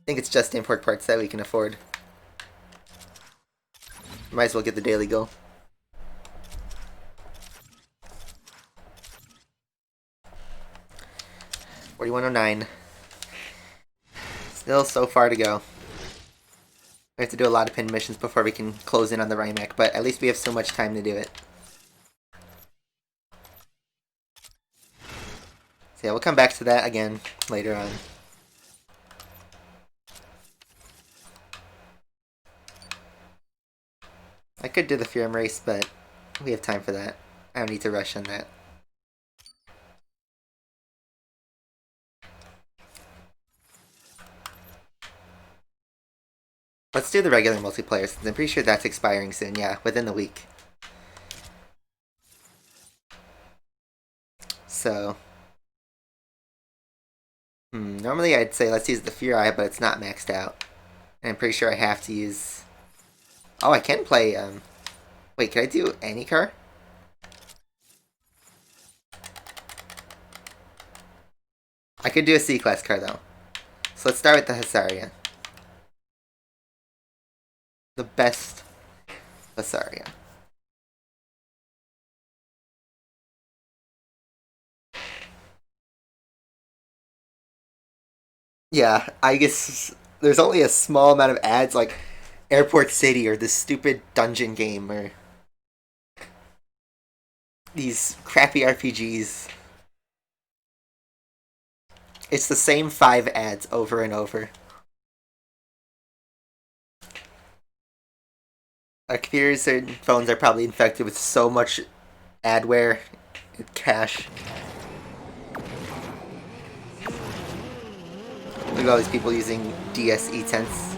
think it's just import parts that we can afford. Might as well get the daily goal. $41.09. Still so far to go. We have to do a lot of pin missions before we can close in on the Rimac, but at least we have so much time to do it. So yeah, we'll come back to that again later on. I could do the Furum race, but we have time for that. I don't need to rush on that. Let's do the regular multiplayer, since I'm pretty sure that's expiring soon. Yeah, within the week. So... normally I'd say let's use the Fury, but it's not maxed out. And I'm pretty sure I have to use... Oh, I can play, Wait, can I do any car? I could do a C-Class car, though. So let's start with the Husaria. The best Husaria. Yeah, I guess there's only a small amount of ads, like Airport City or this stupid dungeon game, or these crappy RPGs. It's the same 5 ads over and over. Our computers and phones are probably infected with so much adware and cache. Look at all these people using DSE tents.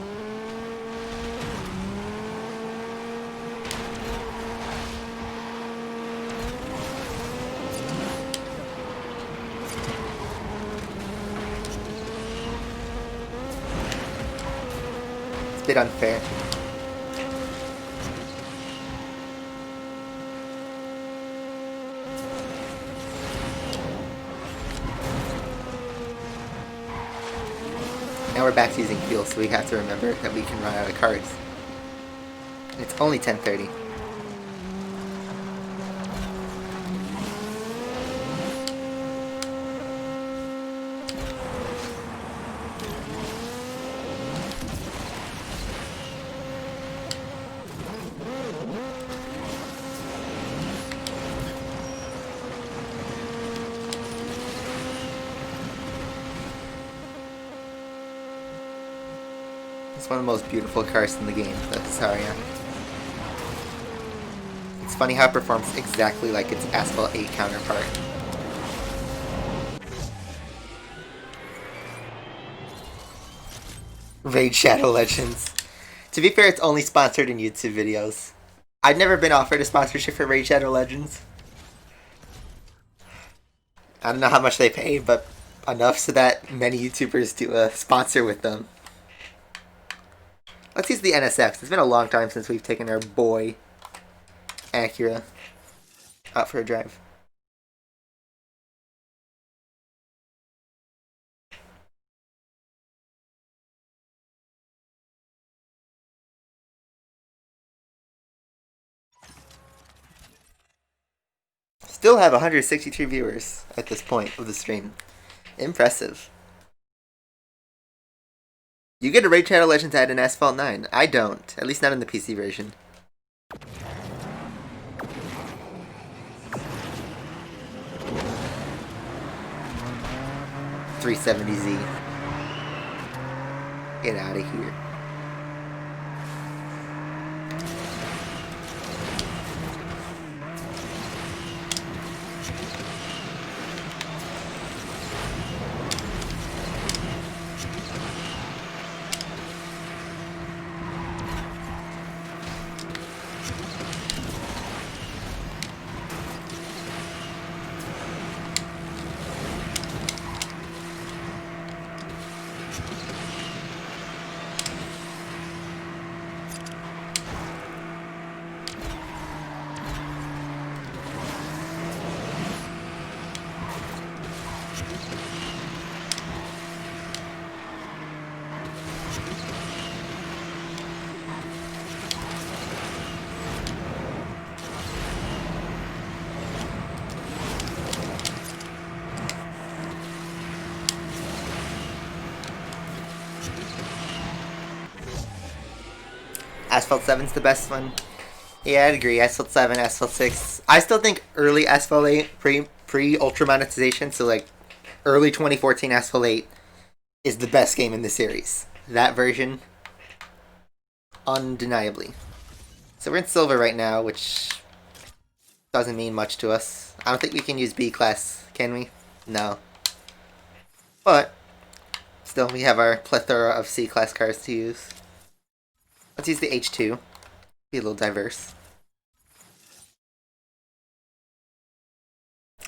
It's a bit unfair. Now we're back to using fuel, so we have to remember that we can run out of cars. And it's only 10:30. It's one of the most beautiful cars in the game, the Huracan. It's funny how it performs exactly like its Asphalt 8 counterpart. Raid Shadow Legends. To be fair, it's only sponsored in YouTube videos. I've never been offered a sponsorship for Raid Shadow Legends. I don't know how much they pay, but enough so that many YouTubers do a sponsor with them. Let's use the NSX. It's been a long time since we've taken our boy Acura out for a drive. Still have 163 viewers at this point of the stream. Impressive. You get a Raid Shadow Legends ad in Asphalt 9. I don't. At least not in the PC version. $370Z. Get out of here. Asphalt 7's the best one. Yeah, I'd agree. Asphalt 7, Asphalt 6. I still think early Asphalt 8, pre-Ultra monetization, so like early 2014 Asphalt 8 is the best game in the series. That version, undeniably. So we're in Silver right now, which doesn't mean much to us. I don't think we can use B-Class, can we? No. But, still, we have our plethora of C-Class cars to use. Let's use the H2. Be a little diverse.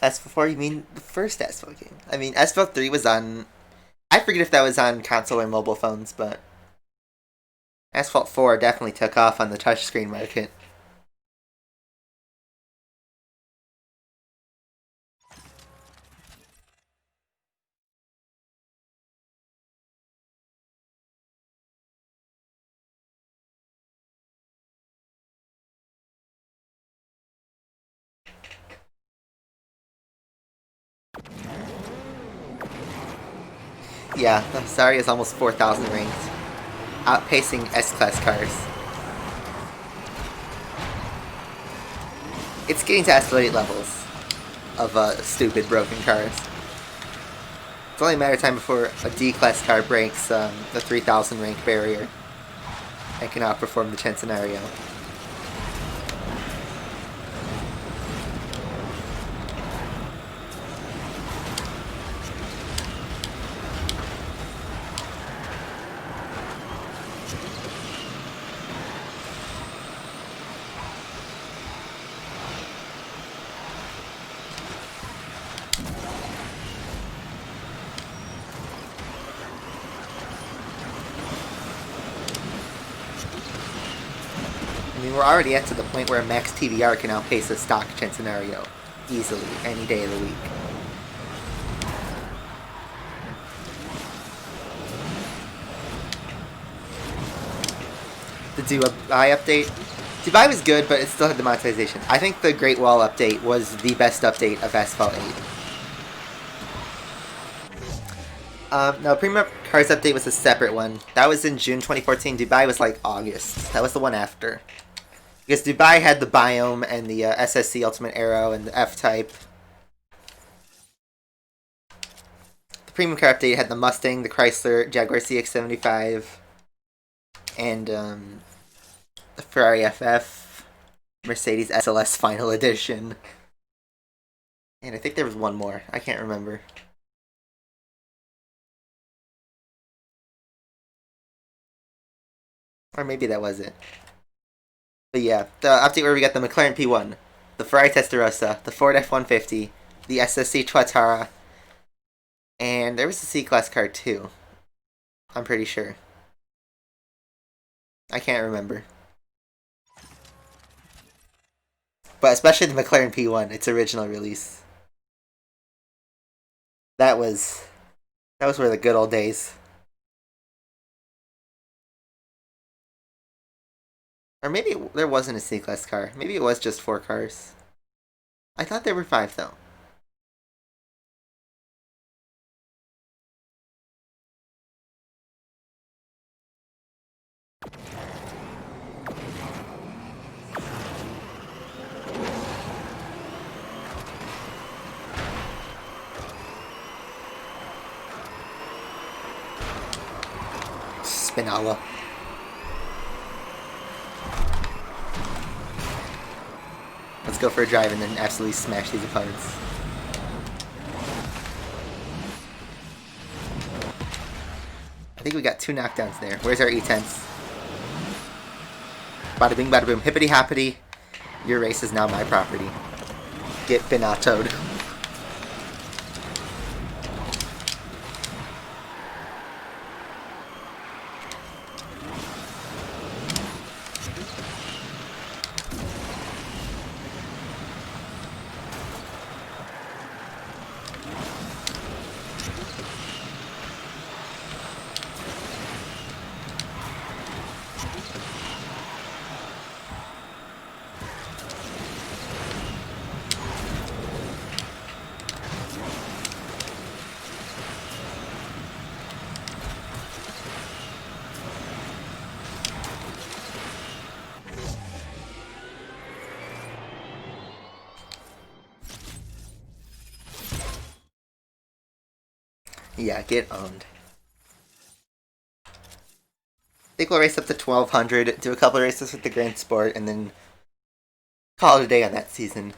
Asphalt 4, you mean the first Asphalt game? I mean, Asphalt 3 was on... I forget if that was on console or mobile phones, but... Asphalt 4 definitely took off on the touchscreen market. Yeah, the Sari is almost 4,000 ranked, outpacing S-Class cars. It's getting to Asphalt 8 levels. of stupid broken cars. It's only a matter of time before a D-class car breaks the 3,000 rank barrier and can outperform the Centenario. I mean, we're already at to the point where a max TVR can outpace a stock Centenario easily, any day of the week. The Dubai update? Dubai was good, but it still had the monetization. I think the Great Wall update was the best update of Asphalt 8. No, Premium Cars update was a separate one. That was in June 2014. Dubai was like August. That was the one after. Because Dubai had the biome and the SSC Ultimate Aero and the F-Type. The Premium Car update had the Mustang, the Chrysler, Jaguar CX-75, and the Ferrari FF, Mercedes SLS Final Edition. And I think there was one more. I can't remember. Or maybe that was it. But yeah, the update where we got the McLaren P1, the Ferrari Testarossa, the Ford F-150, the SSC Tuatara, and there was a C-Class car too. I'm pretty sure. I can't remember. But especially the McLaren P1, its original release. That was where the good old days. Or maybe there wasn't a C-Class car. Maybe it was just 4 cars. I thought there were 5, though. Spinalla. Let's go for a drive and then absolutely smash these opponents. I think we got 2 knockdowns there. Where's our E10s? Bada bing, bada boom, hippity hoppity. Your race is now my property. Get finatoed. Yeah, get owned. I think we'll race up to 1200, do a couple of races with the Grand Sport, and then call it a day on that season.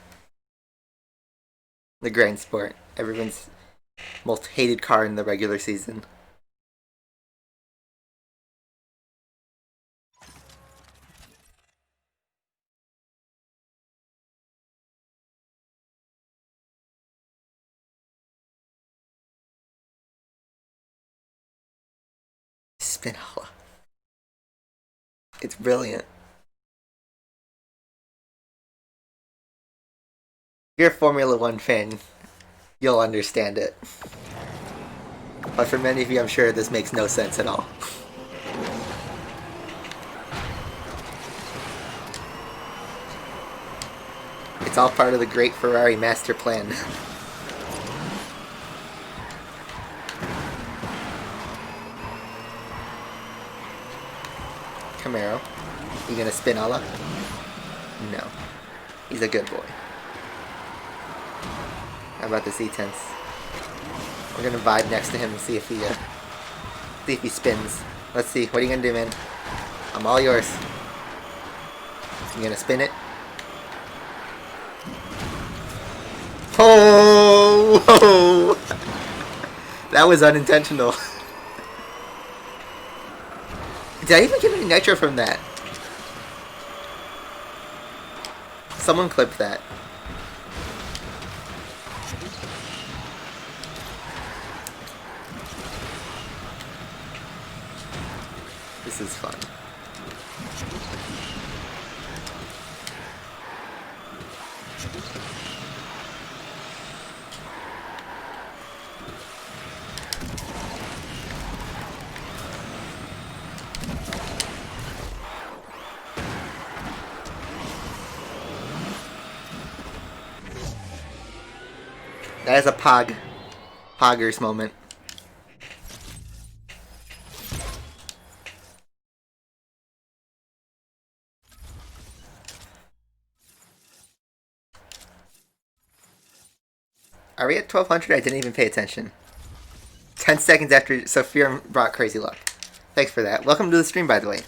The Grand Sport. Everyone's most hated car in the regular season. Spinalla. It's brilliant. If you're a Formula One fan, you'll understand it. But for many of you, I'm sure this makes no sense at all. It's all part of the great Ferrari master plan. Camaro. You gonna spin a la? No. He's a good boy. about this E-Tense. We're gonna vibe next to him and see if he spins. Let's see. What are you gonna do, man? I'm all yours. You gonna spin it? Oh! That was unintentional. Did I even get any nitro from that? Someone clipped that. This is fun. That is a Poggers moment. Are we at 1200? I didn't even pay attention. 10 seconds after Sophia brought crazy luck. Thanks for that. Welcome to the stream, by the way.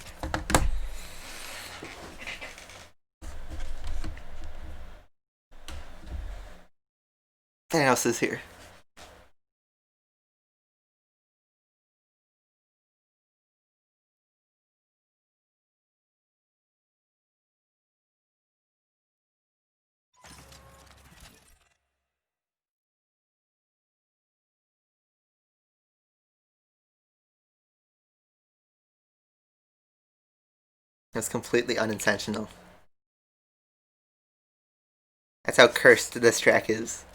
What else is here? It's completely unintentional. That's how cursed this track is.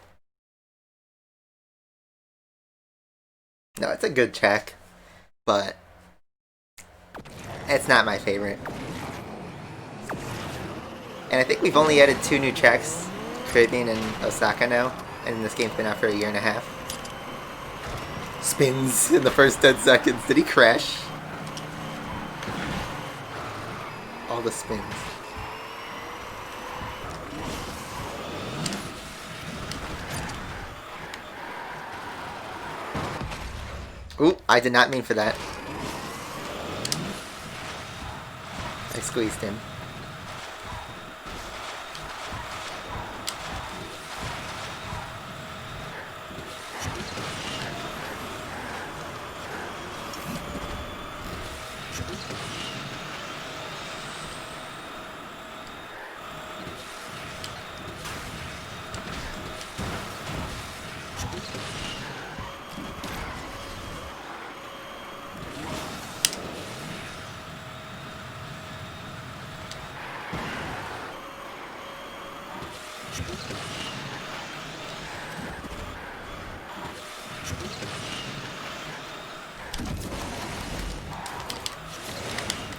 No, it's a good track, but it's not my favorite. And I think we've only added 2 new tracks, Caribbean and Osaka now, and this game's been out for a year and a half. Spins in the first 10 seconds. Did he crash? All the spins. Ooh, I did not mean for that. I squeezed him.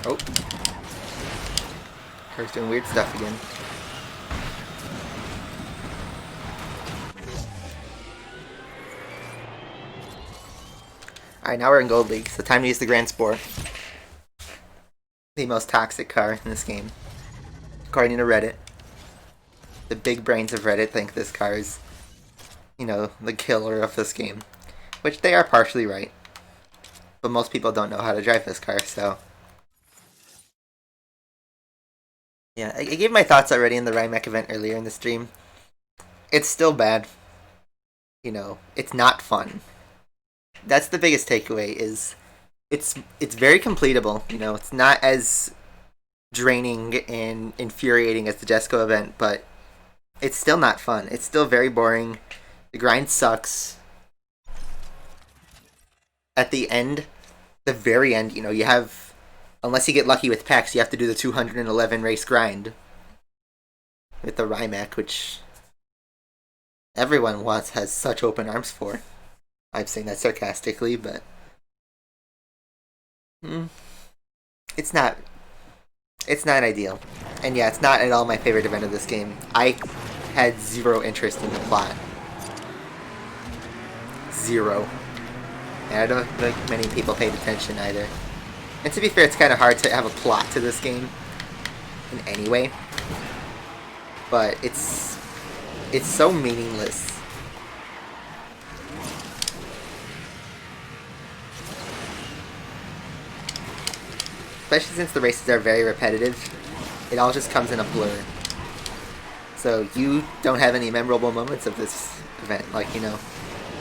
Oh. Car's doing weird stuff again. Alright, now we're in Gold League, so time to use the Grand Sport. The most toxic car in this game. According to Reddit. The big brains of Reddit think this car is, you know, the killer of this game. Which they are partially right. But most people don't know how to drive this car, so... Yeah, I gave my thoughts already in the Rimac event earlier in the stream. It's still bad. You know, it's not fun. That's the biggest takeaway, is it's very completable. You know, it's not as draining and infuriating as the Jesco event, but it's still not fun. It's still very boring. The grind sucks. At the end, the very end, you know, you have, unless you get lucky with packs, you have to do the 211 race grind with the Rimac, which everyone has such open arms for. I'm saying that sarcastically, but it's not ideal. And yeah, it's not at all my favorite event of this game. I had zero interest in the plot. Zero. And I don't think many people paid attention either. And to be fair, it's kind of hard to have a plot to this game in any way. But it's so meaningless especially since the races are very repetitive, it all just comes in a blur. So you don't have any memorable moments of this event. Like, you know,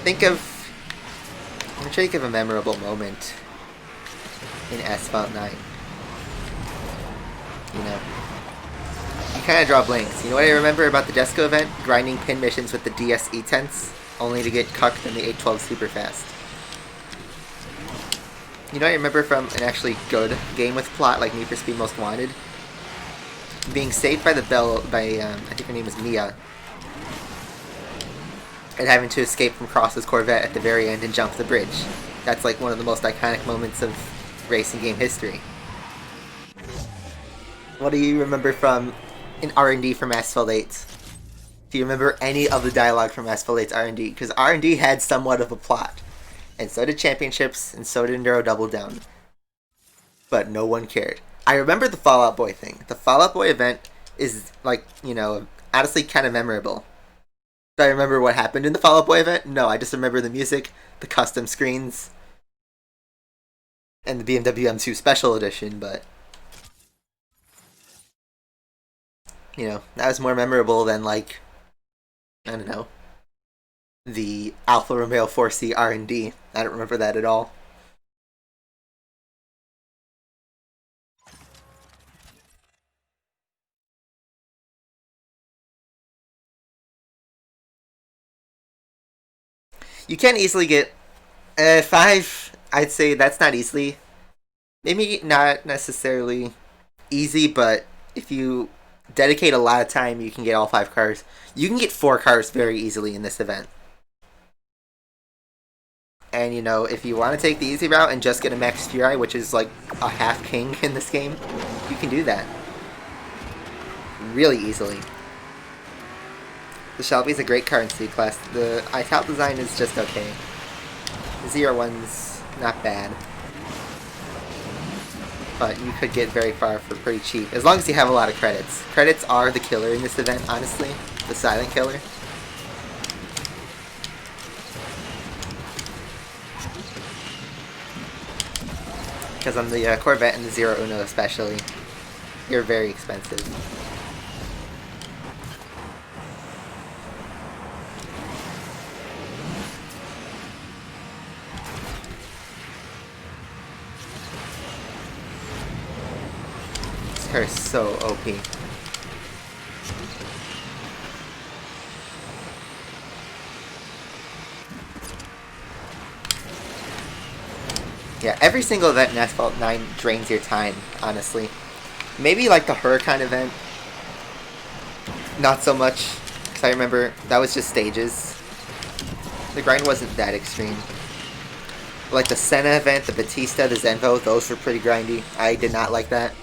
think of... I'm trying to think of a memorable moment in Asphalt 9. You know, you kind of draw blanks. You know what I remember about the Jesco event? Grinding pin missions with the DS E-Tense, only to get cucked in the 812 super fast. You know what I remember from an actually good game with plot, like Need for Speed Most Wanted? Being saved by the bell by, I think her name is Mia, and having to escape from Cross's Corvette at the very end and jump the bridge. That's like one of the most iconic moments of racing game history. What do you remember from an R&D from Asphalt 8? Do you remember any of the dialogue from Asphalt 8's R&D? Because R&D had somewhat of a plot. And so did Championships, and so did Enduro Double Down. But no one cared. I remember the Fall Out Boy thing. The Fall Out Boy event is, like, you know, honestly kind of memorable. Do I remember what happened in the Fall Out Boy event? No, I just remember the music, the custom screens, and the BMW M2 Special Edition, but... you know, that was more memorable than, like, I don't know, the Alfa Romeo 4C R&D. I don't remember that at all. You can easily get 5. I'd say that's not easily. Maybe not necessarily easy, but if you dedicate a lot of time, you can get all 5 cars. You can get 4 cars very easily in this event. And, you know, if you want to take the easy route and just get a Max Fury, which is like a half king in this game, you can do that really easily. The Shelby's a great car in C-Class. The iTal design is just okay. The 01's not bad. But you could get very far for pretty cheap, as long as you have a lot of credits. Credits are the killer in this event, honestly. The silent killer. Because on the Corvette and the Zero Uno especially, you're very expensive. This car is so OP. Yeah, every single event in Asphalt 9 drains your time, honestly. Maybe like the Huracan event, not so much, because I remember that was just stages. The grind wasn't that extreme. But like the Senna event, the Batista, the Zenvo, those were pretty grindy. I did not like that.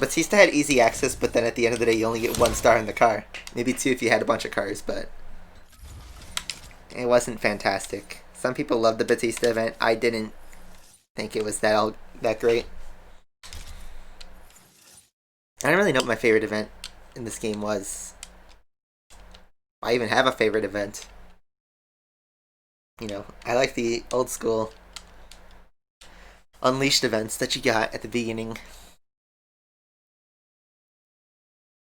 Batista had easy access, but then at the end of the day you only get 1 star in the car. Maybe 2 if you had a bunch of cars, but it wasn't fantastic. Some people loved the Batista event. I didn't think it was that great. I don't really know what my favorite event in this game was. I even have a favorite event. You know, I like the old school Unleashed events that you got at the beginning.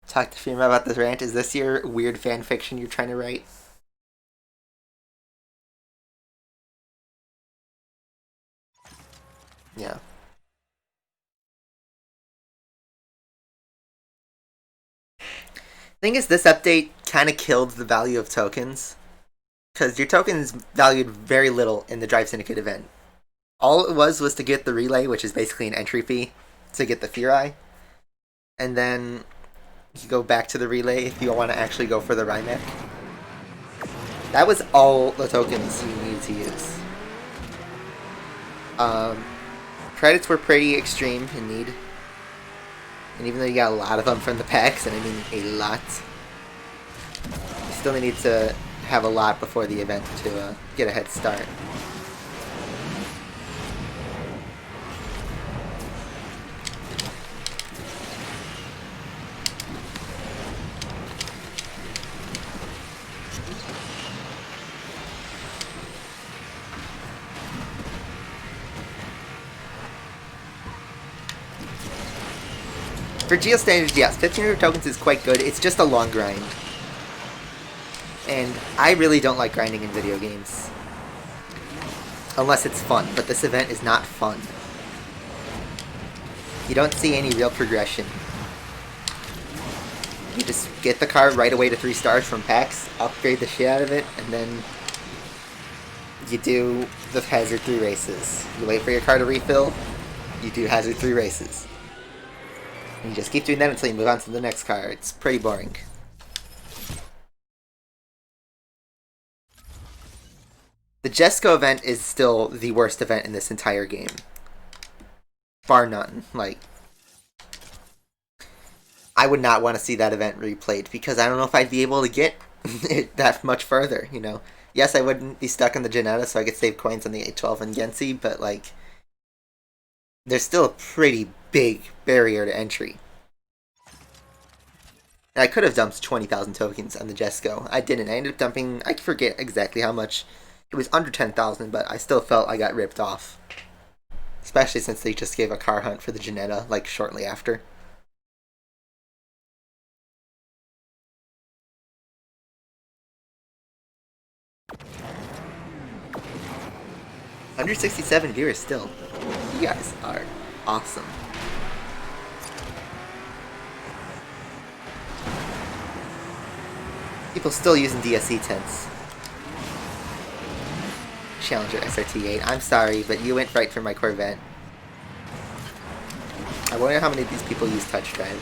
Talk to Firma about this rant. Is this your weird fan fiction you're trying to write? Yeah. Thing is, this update kind of killed the value of tokens. Because your tokens valued very little in the Drive Syndicate event. All it was to get the relay, which is basically an entry fee, to get the Fury. And then you go back to the relay if you want to actually go for the Rimac. That was all the tokens you needed to use. Credits were pretty extreme in need. And even though you got a lot of them from the packs, and I mean a lot, you still need to have a lot before the event to get a head start. For Geo Standards, yes, 1500 tokens is quite good. It's just a long grind. And I really don't like grinding in video games. Unless it's fun, but this event is not fun. You don't see any real progression. You just get the car right away to 3 stars from packs, upgrade the shit out of it, and then you do the Hazard 3 races. You wait for your car to refill, you do Hazard 3 races. And you just keep doing that until you move on to the next car. It's pretty boring. The Jesco event is still the worst event in this entire game. Bar none. Like, I would not want to see that event replayed because I don't know if I'd be able to get it that much further, you know. Yes, I wouldn't be stuck on the Janetta, so I could save coins on the 812 and Gensi, but, like, there's still a pretty big barrier to entry. And I could have dumped 20,000 tokens on the Jesco. I didn't. I ended up dumping, I forget exactly how much. It was under 10,000, but I still felt I got ripped off. Especially since they just gave a car hunt for the Janetta, like, shortly after. Under 67 viewers still. You guys are awesome. People still using DSC tents. Challenger SRT8. I'm sorry, but you went right for my Corvette. I wonder how many of these people use touch drive.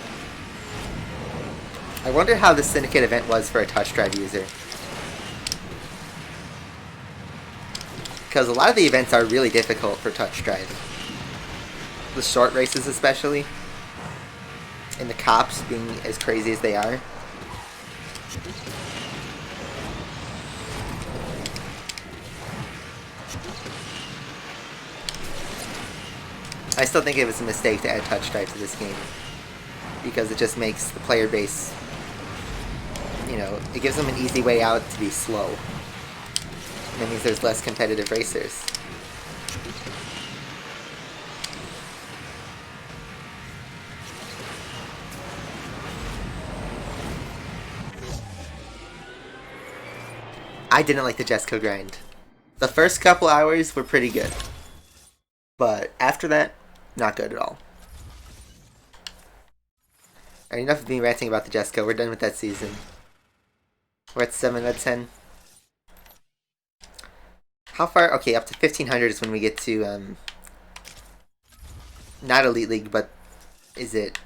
I wonder how the Syndicate event was for a touch drive user. Because a lot of the events are really difficult for touch drive. The short races especially. And the cops being as crazy as they are. I still think it was a mistake to add touch drive to this game. Because it just makes the player base, you know, it gives them an easy way out to be slow. And that means there's less competitive racers. I didn't like the Jesco grind. The first couple hours were pretty good. But after that, not good at all. Alright, enough of me ranting about the Jesco. We're done with that season. We're at 7 out of 10. How far? Okay, up to 1500 is when we get to, not Elite League, but is it?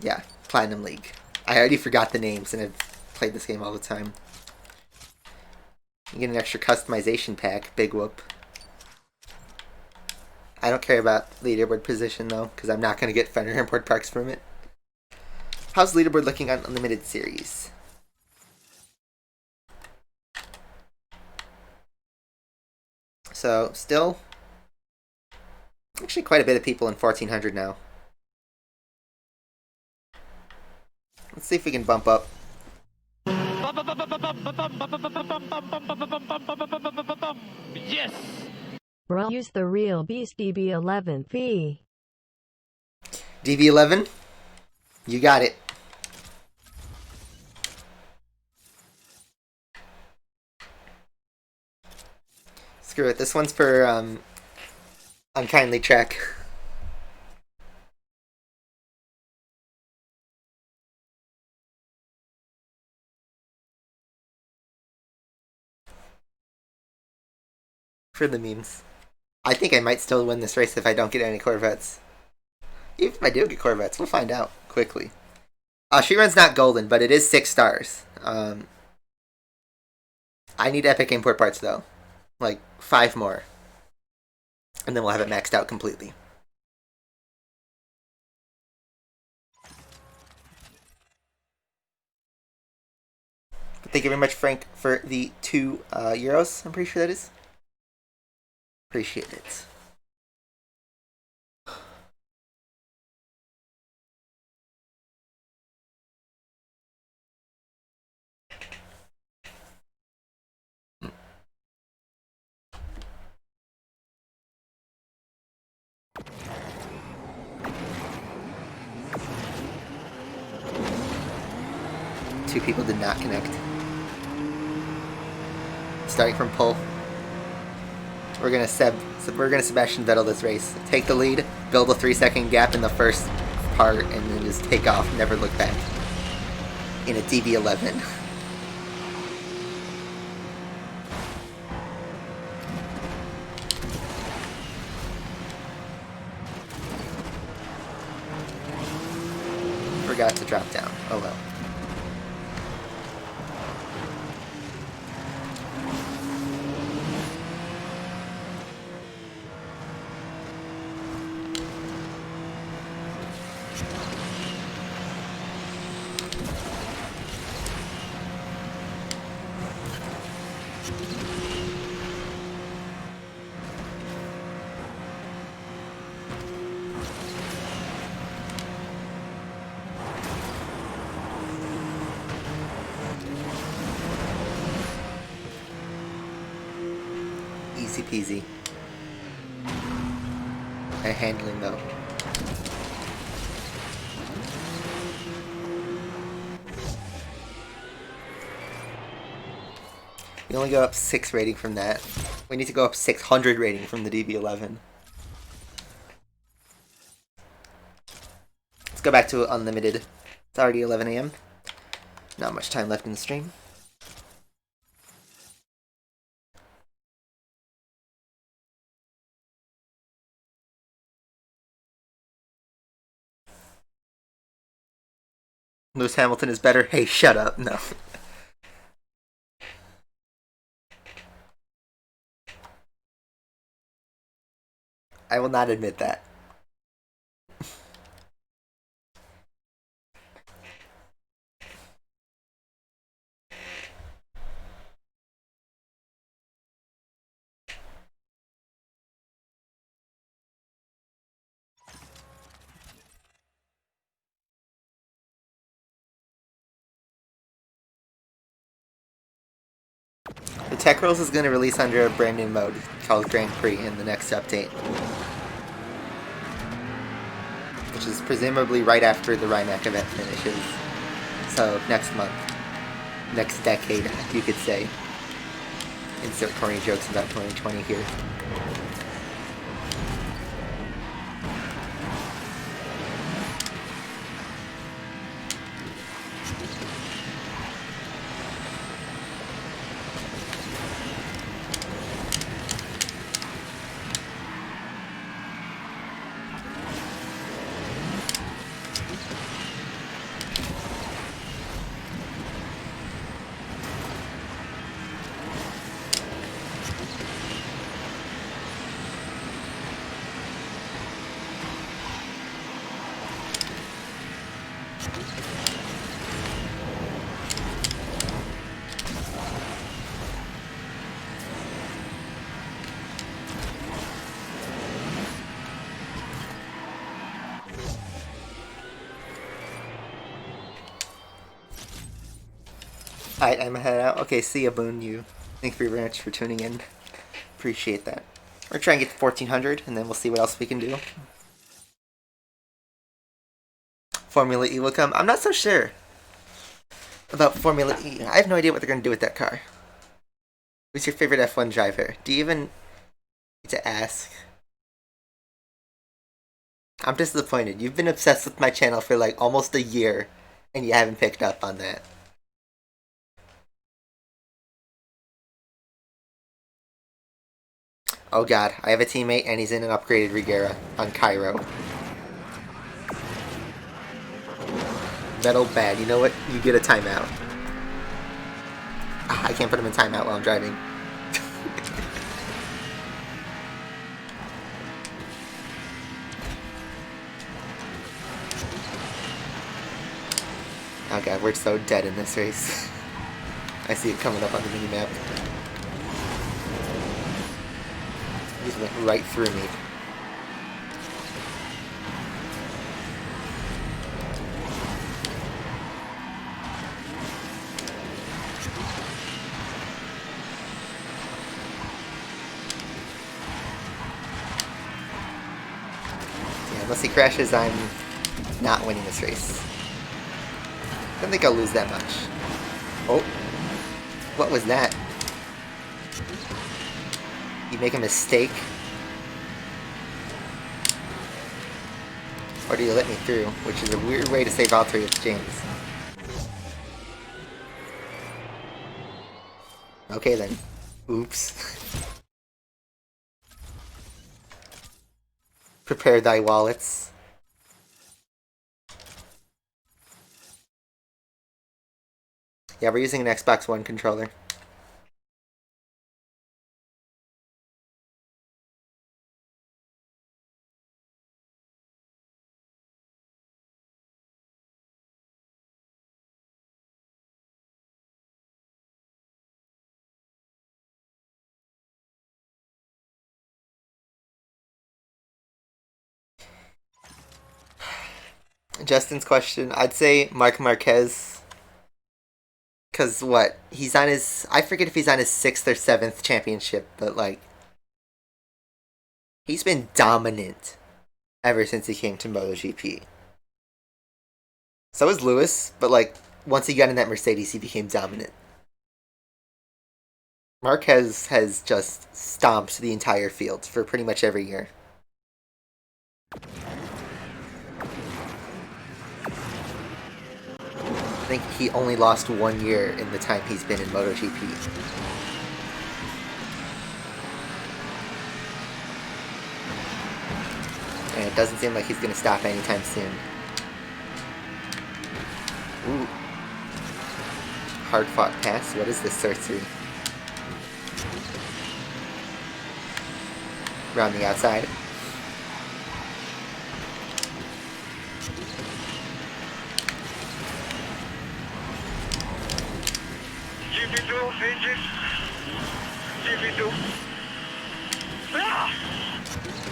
Yeah, Platinum League. I already forgot the names and I've played this game all the time. You get an extra customization pack, big whoop. I don't care about leaderboard position though, because I'm not going to get Fender Import Parks from it. How's leaderboard looking on Unlimited Series? So, still, actually quite a bit of people in 1400 now. Let's see if we can bump up. Yes! Bro, use the real beast DB11 fee. DB11? You got it. Screw it, this one's for, Unkindly Track. For the memes. I think I might still win this race if I don't get any Corvettes. Even if I do get Corvettes, we'll find out quickly. She run's not golden, but it is 6 stars. I need epic import parts though. Like 5 more. And then we'll have it maxed out completely. But thank you very much, Frank, for the 2 euros. I'm pretty sure that is. Appreciate it. two people did not connect. Starting from pole. We're gonna Sebastian Vettel this race. Take the lead, build a 3-second gap in the first part, and then just take off, never look back. In a DB11. Forgot to drop down. Oh well. Easy peasy. And handling though. We only go up 6 rating from that. We need to go up 600 rating from the DB11. Let's go back to unlimited. It's already 11 AM. Not much time left in the stream. Lewis Hamilton is better. Hey, shut up. No. I will not admit that. The Tech Rolls is going to release under a brand new mode called Grand Prix in the next update. Which is presumably right after the Rimac event finishes. So, next month. Next decade, you could say. Insert corny jokes about 2020 here. Alright, I'm head out. Okay, see ya, Boone. Thank you very much for tuning in. Appreciate that. We're trying to get to 1400, and then we'll see what else we can do. Formula E will come. I'm not so sure about Formula E. I have no idea what they're going to do with that car. Who's your favorite F1 driver? Do you even need to ask? I'm disappointed. You've been obsessed with my channel for like almost a year, and you haven't picked up on that. Oh god, I have a teammate and he's in an upgraded Regera on Cairo. Metal bad. You know what? You get a timeout. I can't put him in timeout while I'm driving. Oh god, we're so dead in this race. I see it coming up on the minimap. He just went right through me. Yeah, unless he crashes, I'm not winning this race. don't think I'll lose that much. Oh. What was that? You make a mistake? Or do you let me through? Which is a weird way to say Valtteri with James. Okay then. Oops. Prepare thy wallets. Yeah, we're using an Xbox One controller. Justin's question, I'd say Marc Marquez. Because what? He's on his... I forget if he's on his 6th or 7th championship, but like... He's been dominant ever since he came to MotoGP. So is Lewis, but like, once he got in that Mercedes, he became dominant. Marquez has just stomped the entire field for pretty much every year. I think he only lost 1 year in the time he's been in MotoGP. And it doesn't seem like he's going to stop anytime soon. Ooh. Hard fought pass. What is this sorcery? Around the outside.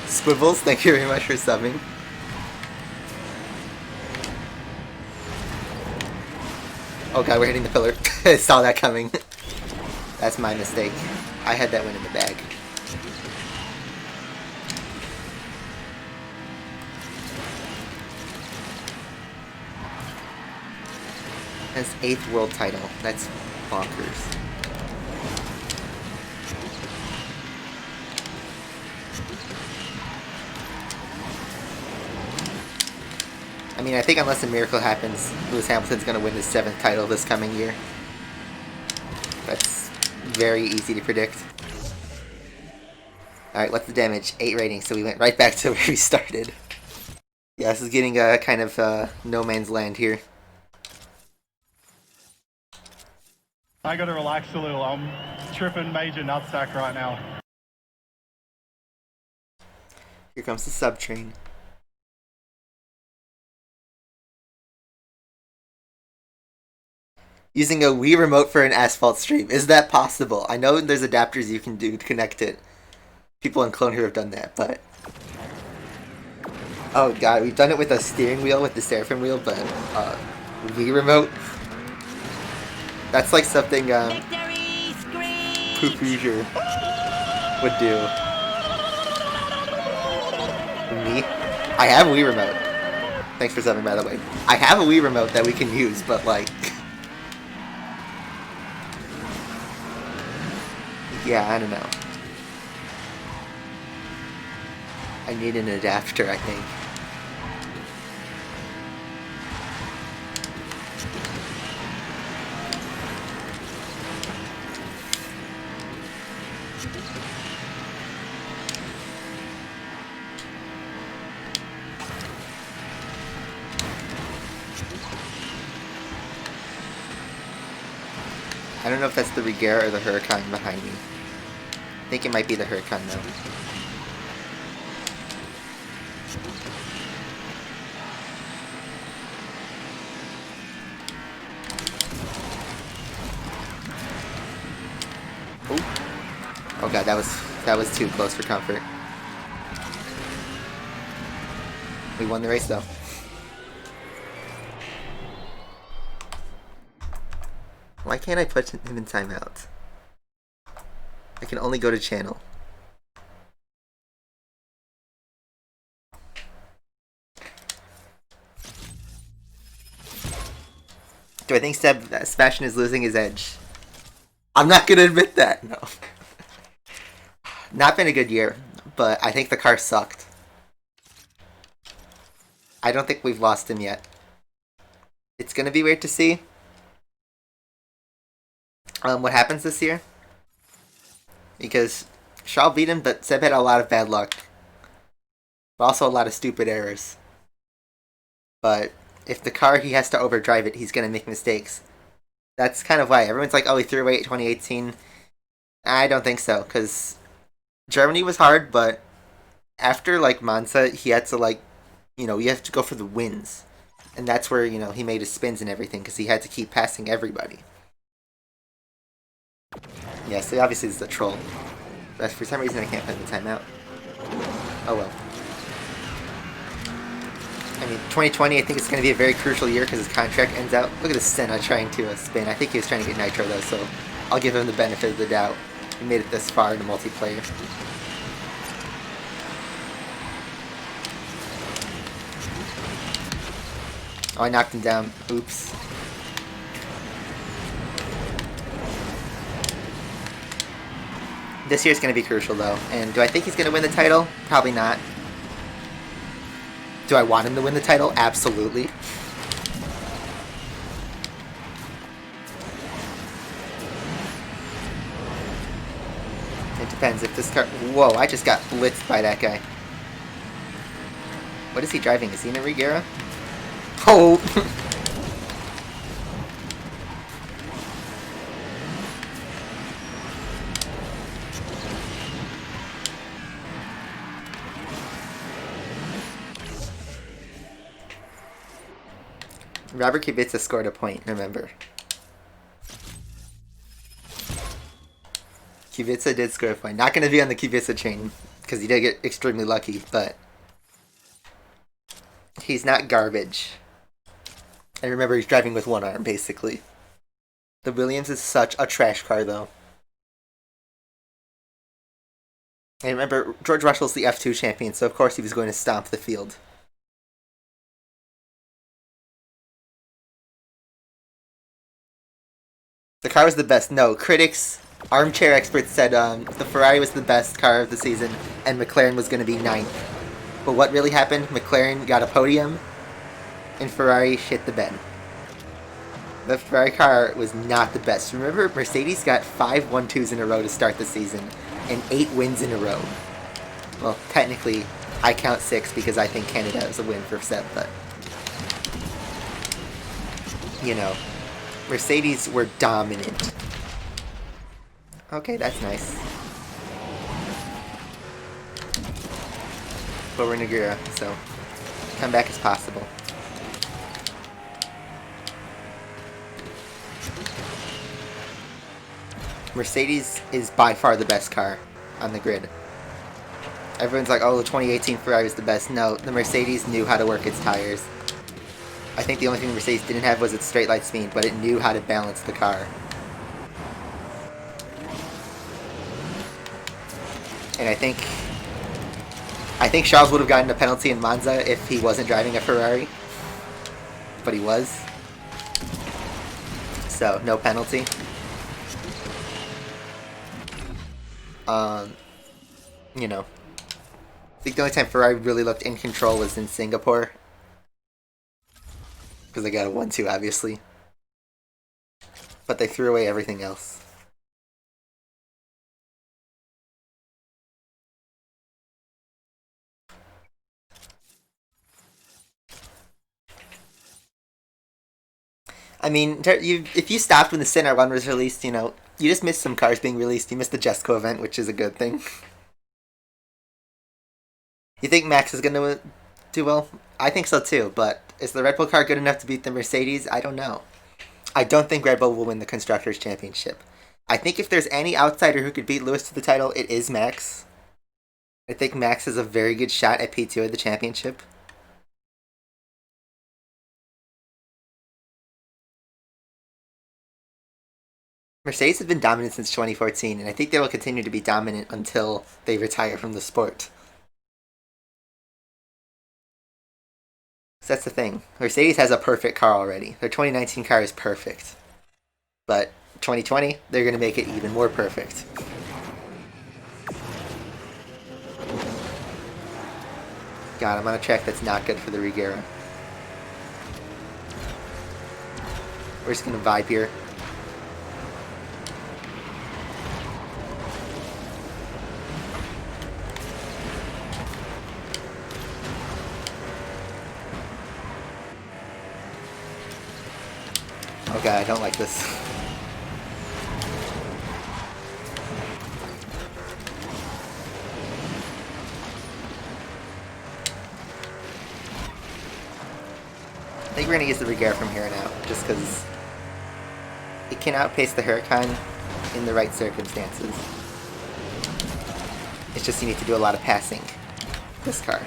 Squibbles, thank you very much for subbing. Oh god, we're hitting the pillar. I saw that coming. That's my mistake. I had that one in the bag. That's 8th world title. That's bonkers. I mean, I think unless a miracle happens, Lewis Hamilton's going to win his 7th title this coming year. That's very easy to predict. Alright, what's the damage? 8 rating, so we went right back to where we started. Yeah, this is getting a kind of no man's land here. I gotta relax a little. I'm tripping major nutsack right now. Here comes the sub train. Using a Wii remote for an Asphalt stream. Is that possible? I know there's adapters you can do to connect it. People in Clone Hero have done that, but... Oh god, we've done it with a steering wheel, with the Seraphim wheel, but Wii remote? That's like something Poop Hoosier would do. Me? I have a Wii remote. Thanks for subbing, by the way. I have a Wii remote that we can use, but like... Yeah, I don't know. I need an adapter, I think. I don't know if that's the Regera or the Huracan behind me. I think it might be the Huracan though. Oh god, that was too close for comfort. We won the race though. Why can't I put him in timeout? I can only go to channel. Do I think Sebastian is losing his edge? I'm not gonna admit that. No. Not been a good year, but I think the car sucked. I don't think we've lost him yet. It's gonna be weird to see what happens this year. Because Charles beat him, but Seb had a lot of bad luck. But also a lot of stupid errors. But if the car, he has to overdrive it, he's gonna make mistakes. That's kind of why everyone's like, oh, he threw away at 2018. I don't think so, because Germany was hard, but after, like, Monza, he had to, like, you know, you have to go for the wins. And that's where, you know, he made his spins and everything, because he had to keep passing everybody. Yeah, so obviously this is a troll. But for some reason I can't find the timeout. Oh well. I mean, 2020, I think it's going to be a very crucial year because his contract ends out. Look at this Senna trying to spin. I think he was trying to get Nitro though, so I'll give him the benefit of the doubt. He made it this far in the multiplayer. Oh, I knocked him down. Oops. This year's going to be crucial though. And do I think he's going to win the title? Probably not. Do I want him to win the title? Absolutely. It depends if this car... Whoa, I just got blitzed by that guy. What is he driving? Is he in a Regera? Oh! Robert Kubica scored a point, remember. Kubica did score a point. Not going to be on the Kubica chain, because he did get extremely lucky, but he's not garbage. And remember, he's driving with one arm, basically. The Williams is such a trash car, though. And remember, George Russell's the F2 champion, so of course he was going to stomp the field. The car was the best. No, critics, armchair experts said the Ferrari was the best car of the season, and McLaren was going to be 9th. But what really happened? McLaren got a podium, and Ferrari shit the bed. The Ferrari car was not the best. Remember, Mercedes got 5 1-2s in a row to start the season, and 8 wins in a row. Well, technically, I count 6 because I think Canada is a win for Seb, but... You know... Mercedes were dominant. Okay, that's nice. But we're in Regera, so comeback is possible. Mercedes is by far the best car on the grid. Everyone's like, oh, the 2018 Ferrari was the best. No, the Mercedes knew how to work its tires. I think the only thing Mercedes didn't have was its straight line speed, but it knew how to balance the car. And I think Charles would have gotten a penalty in Monza if he wasn't driving a Ferrari. But he was. So, no penalty. You know. I think the only time Ferrari really looked in control was in Singapore. Because they got a 1-2, obviously. But they threw away everything else. I mean, if you stopped when the Sinner 1 was released, you know, you just missed some cars being released. You missed the Jesco event, which is a good thing. You think Max is going to do well? I think so too, but is the Red Bull car good enough to beat the Mercedes? I don't know. I don't think Red Bull will win the Constructors' Championship. I think if there's any outsider who could beat Lewis to the title, it is Max. I think Max has a very good shot at P2 of the championship. Mercedes has been dominant since 2014, and I think they will continue to be dominant until they retire from the sport. So that's the thing. Mercedes has a perfect car already. Their 2019 car is perfect. But 2020, they're going to make it even more perfect. God, I'm on a track that's not good for the Regera. We're just going to vibe here. Oh god, I don't like this. I think we're going to use the Regera from here on out, just because it can outpace the Huracan in the right circumstances. It's just you need to do a lot of passing this car.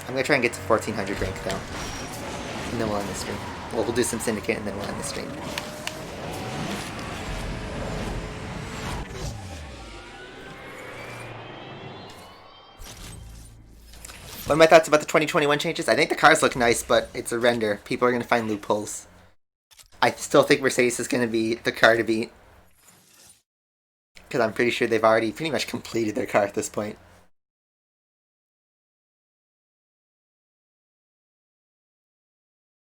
I'm going to try and get to 1400 rank though, and then we'll end the stream. Well, we'll do some Syndicate and then we'll end the stream. What are my thoughts about the 2021 changes? I think the cars look nice, but it's a render. People are going to find loopholes. I still think Mercedes is going to be the car to beat. Because I'm pretty sure they've already pretty much completed their car at this point.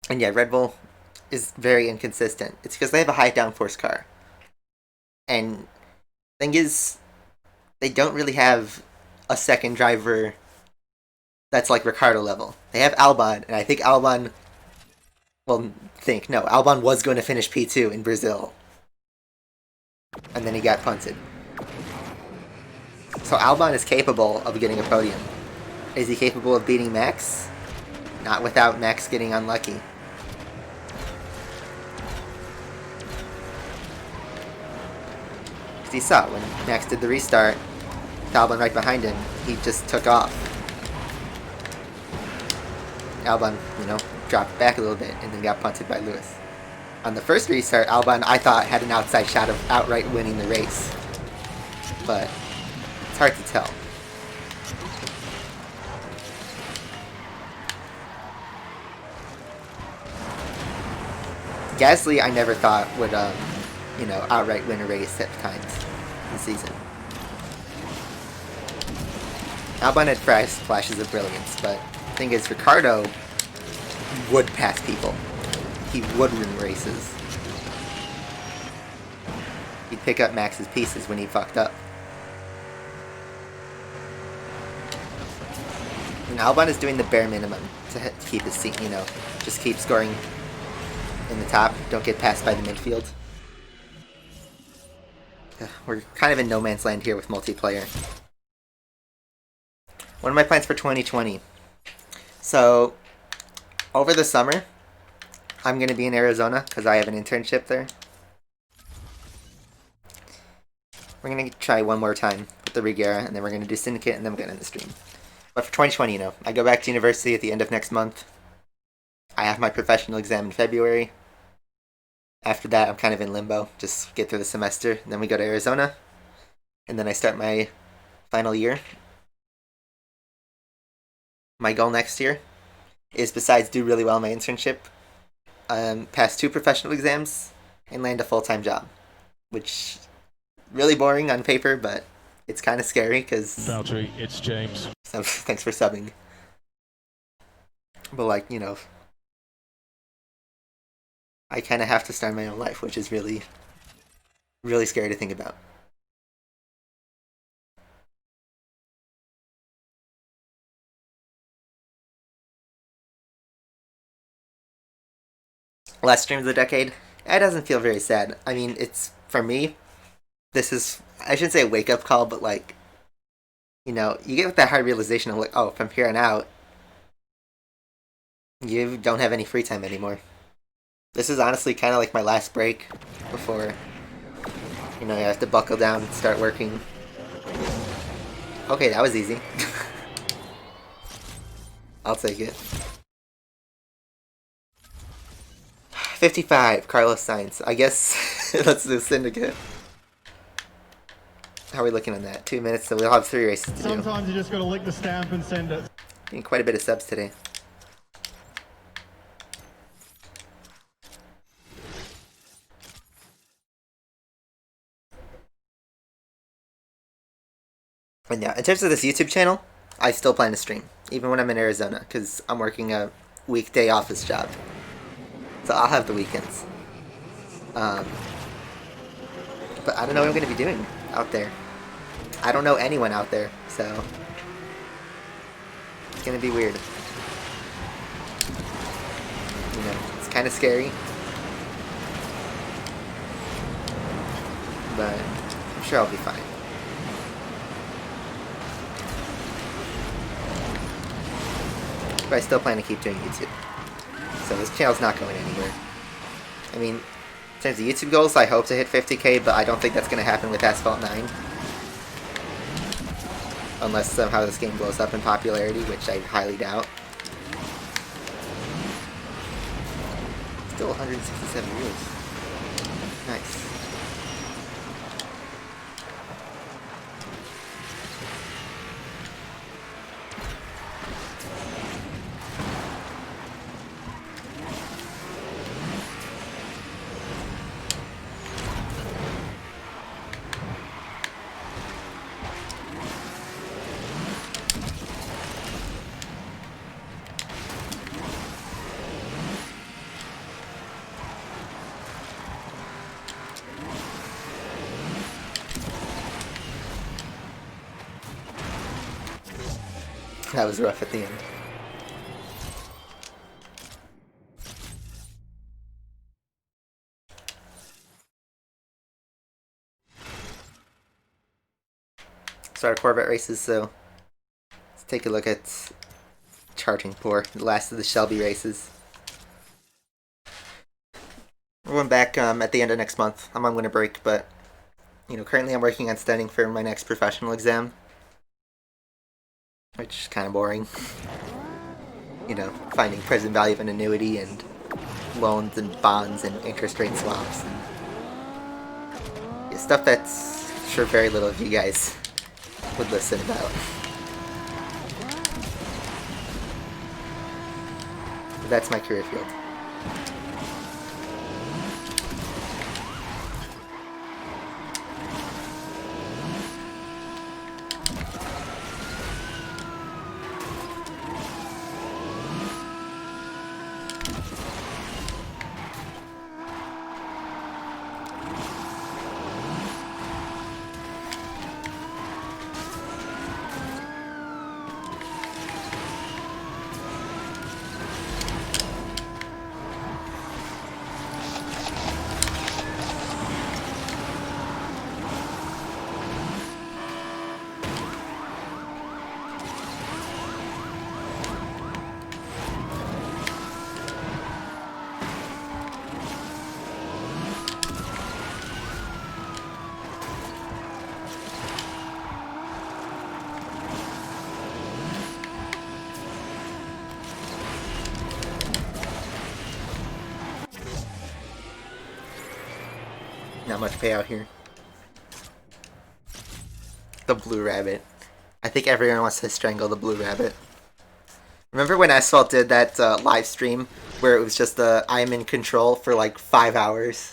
And yeah, Red Bull is very inconsistent. It's because they have a high downforce car. And thing is, they don't really have a second driver that's like Ricardo level. They have Albon, and I think Albon... Well, Albon was going to finish P2 in Brazil. And then he got punted. So Albon is capable of getting a podium. Is he capable of beating Max? Not without Max getting unlucky. Because you saw, when Max did the restart, with Albon right behind him, he just took off. Albon, dropped back a little bit and then got punted by Lewis. On the first restart, Albon, I thought, had an outside shot of outright winning the race. But it's hard to tell. Gasly, I never thought would, outright win a race at times this season. Albon had flashes of brilliance, but the thing is, Ricardo would pass people. He would win races. He'd pick up Max's pieces when he fucked up. And Albon is doing the bare minimum to keep his seat, just keep scoring in the top. Don't get passed by the midfield. We're kind of in no man's land here with multiplayer. What are my plans for 2020? So, over the summer, I'm going to be in Arizona because I have an internship there. We're going to try one more time with the Regera, and then we're going to do Syndicate, and then we're going to end the stream. But for 2020, I go back to university at the end of next month. I have my professional exam in February. After that, I'm kind of in limbo. Just get through the semester, and then we go to Arizona. And then I start my final year. My goal next year is, besides do really well in my internship, pass 2 professional exams and land a full-time job. Which, really boring on paper, but it's kind of scary because... Valtteri, it's James. So, thanks for subbing. But I kind of have to start my own life, which is really, really scary to think about. Last stream of the decade, it doesn't feel very sad. I mean, it's, for me, this is, I shouldn't say a wake-up call, but you get that hard realization of oh, from here on out, you don't have any free time anymore. This is honestly kind of like my last break before, you have to buckle down and start working. Okay, that was easy. I'll take it. 55, Carlos Sainz. I guess let's do Syndicate. How are we looking on that? 2 minutes, so we'll have 3 races to do. Sometimes you just gotta lick the stamp and send it. Getting quite a bit of subs today. And yeah, in terms of this YouTube channel, I still plan to stream, even when I'm in Arizona, because I'm working a weekday office job. So I'll have the weekends. But I don't know what I'm going to be doing out there. I don't know anyone out there, so it's going to be weird. You know, it's kind of scary. But I'm sure I'll be fine. But I still plan to keep doing YouTube. So this channel's not going anywhere. I mean, in terms of YouTube goals, I hope to hit 50k, but I don't think that's going to happen with Asphalt 9. Unless somehow this game blows up in popularity, which I highly doubt. Still 167 views. Nice. That was rough at the end. So our Corvette races, so let's take a look at charting for the last of the Shelby races. We're going back at the end of next month. I'm on winter break, but you know, currently I'm working on studying for my next professional exam, which is kind of boring. You know, finding present value of an annuity and loans and bonds and interest rate swaps and yeah, stuff that's sure very little of you guys would listen about. But that's my career field. Not much payout here. The blue rabbit. I think everyone wants to strangle the blue rabbit. Remember when Asphalt did that live stream where it was just I am in control for like 5 hours?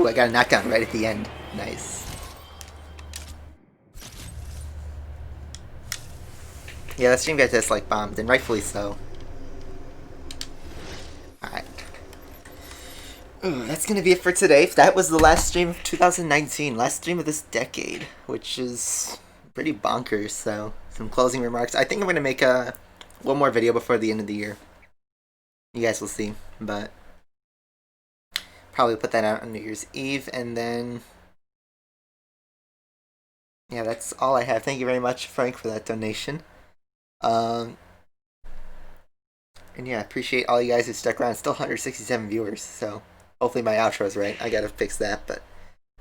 Ooh, I got a knockdown right at the end. Nice. Yeah, that stream got just like bombed, and rightfully so. Alright. Ooh, that's gonna be it for today. That was the last stream of 2019, last stream of this decade, which is pretty bonkers. So, some closing remarks. I think I'm gonna make one more video before the end of the year. You guys will see, but probably put that out on New Year's Eve, and then yeah, that's all I have. Thank you very much, Frank, for that donation. And yeah, I appreciate all you guys who stuck around. Still 167 viewers, so hopefully my outro is right. I gotta fix that, but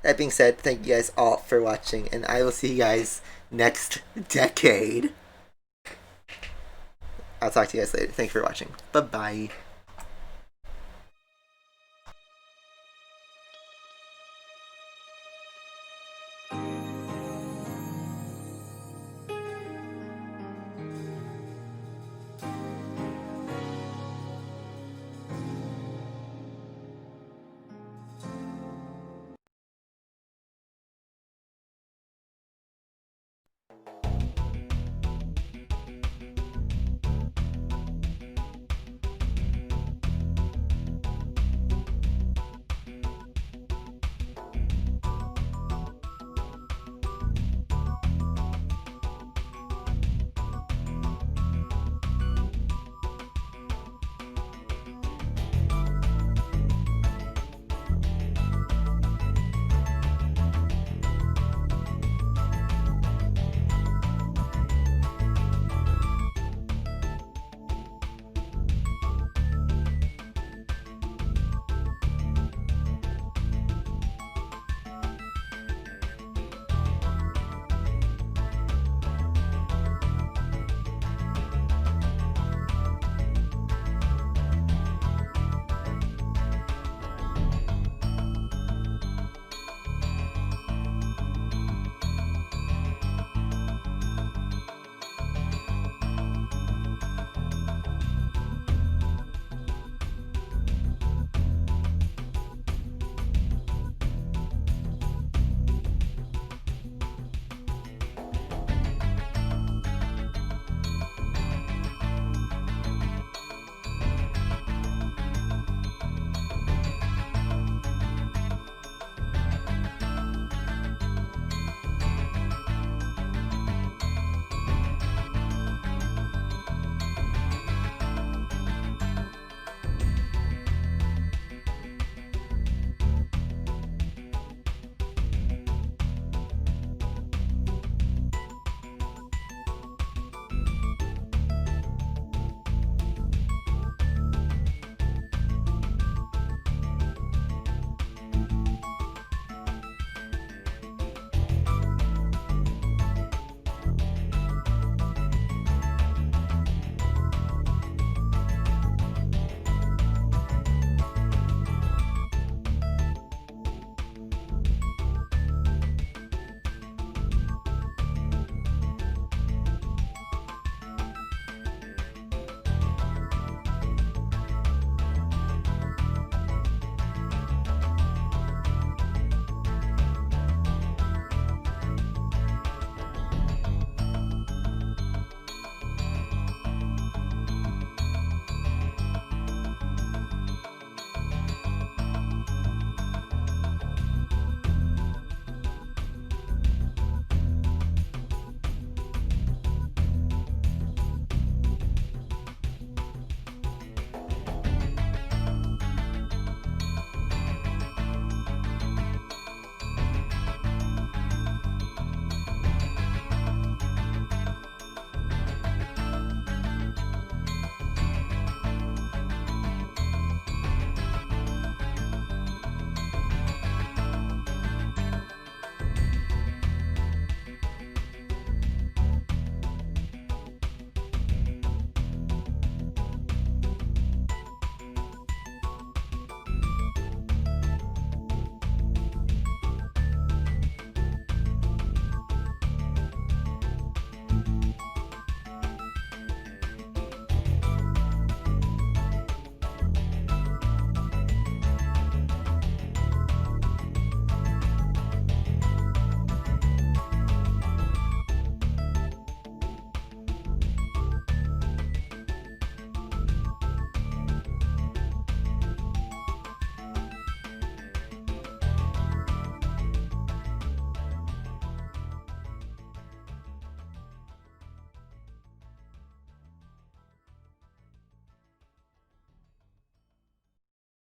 that being said, thank you guys all for watching, and I will see you guys next decade. I'll talk to you guys later. Thank you for watching. Bye-bye.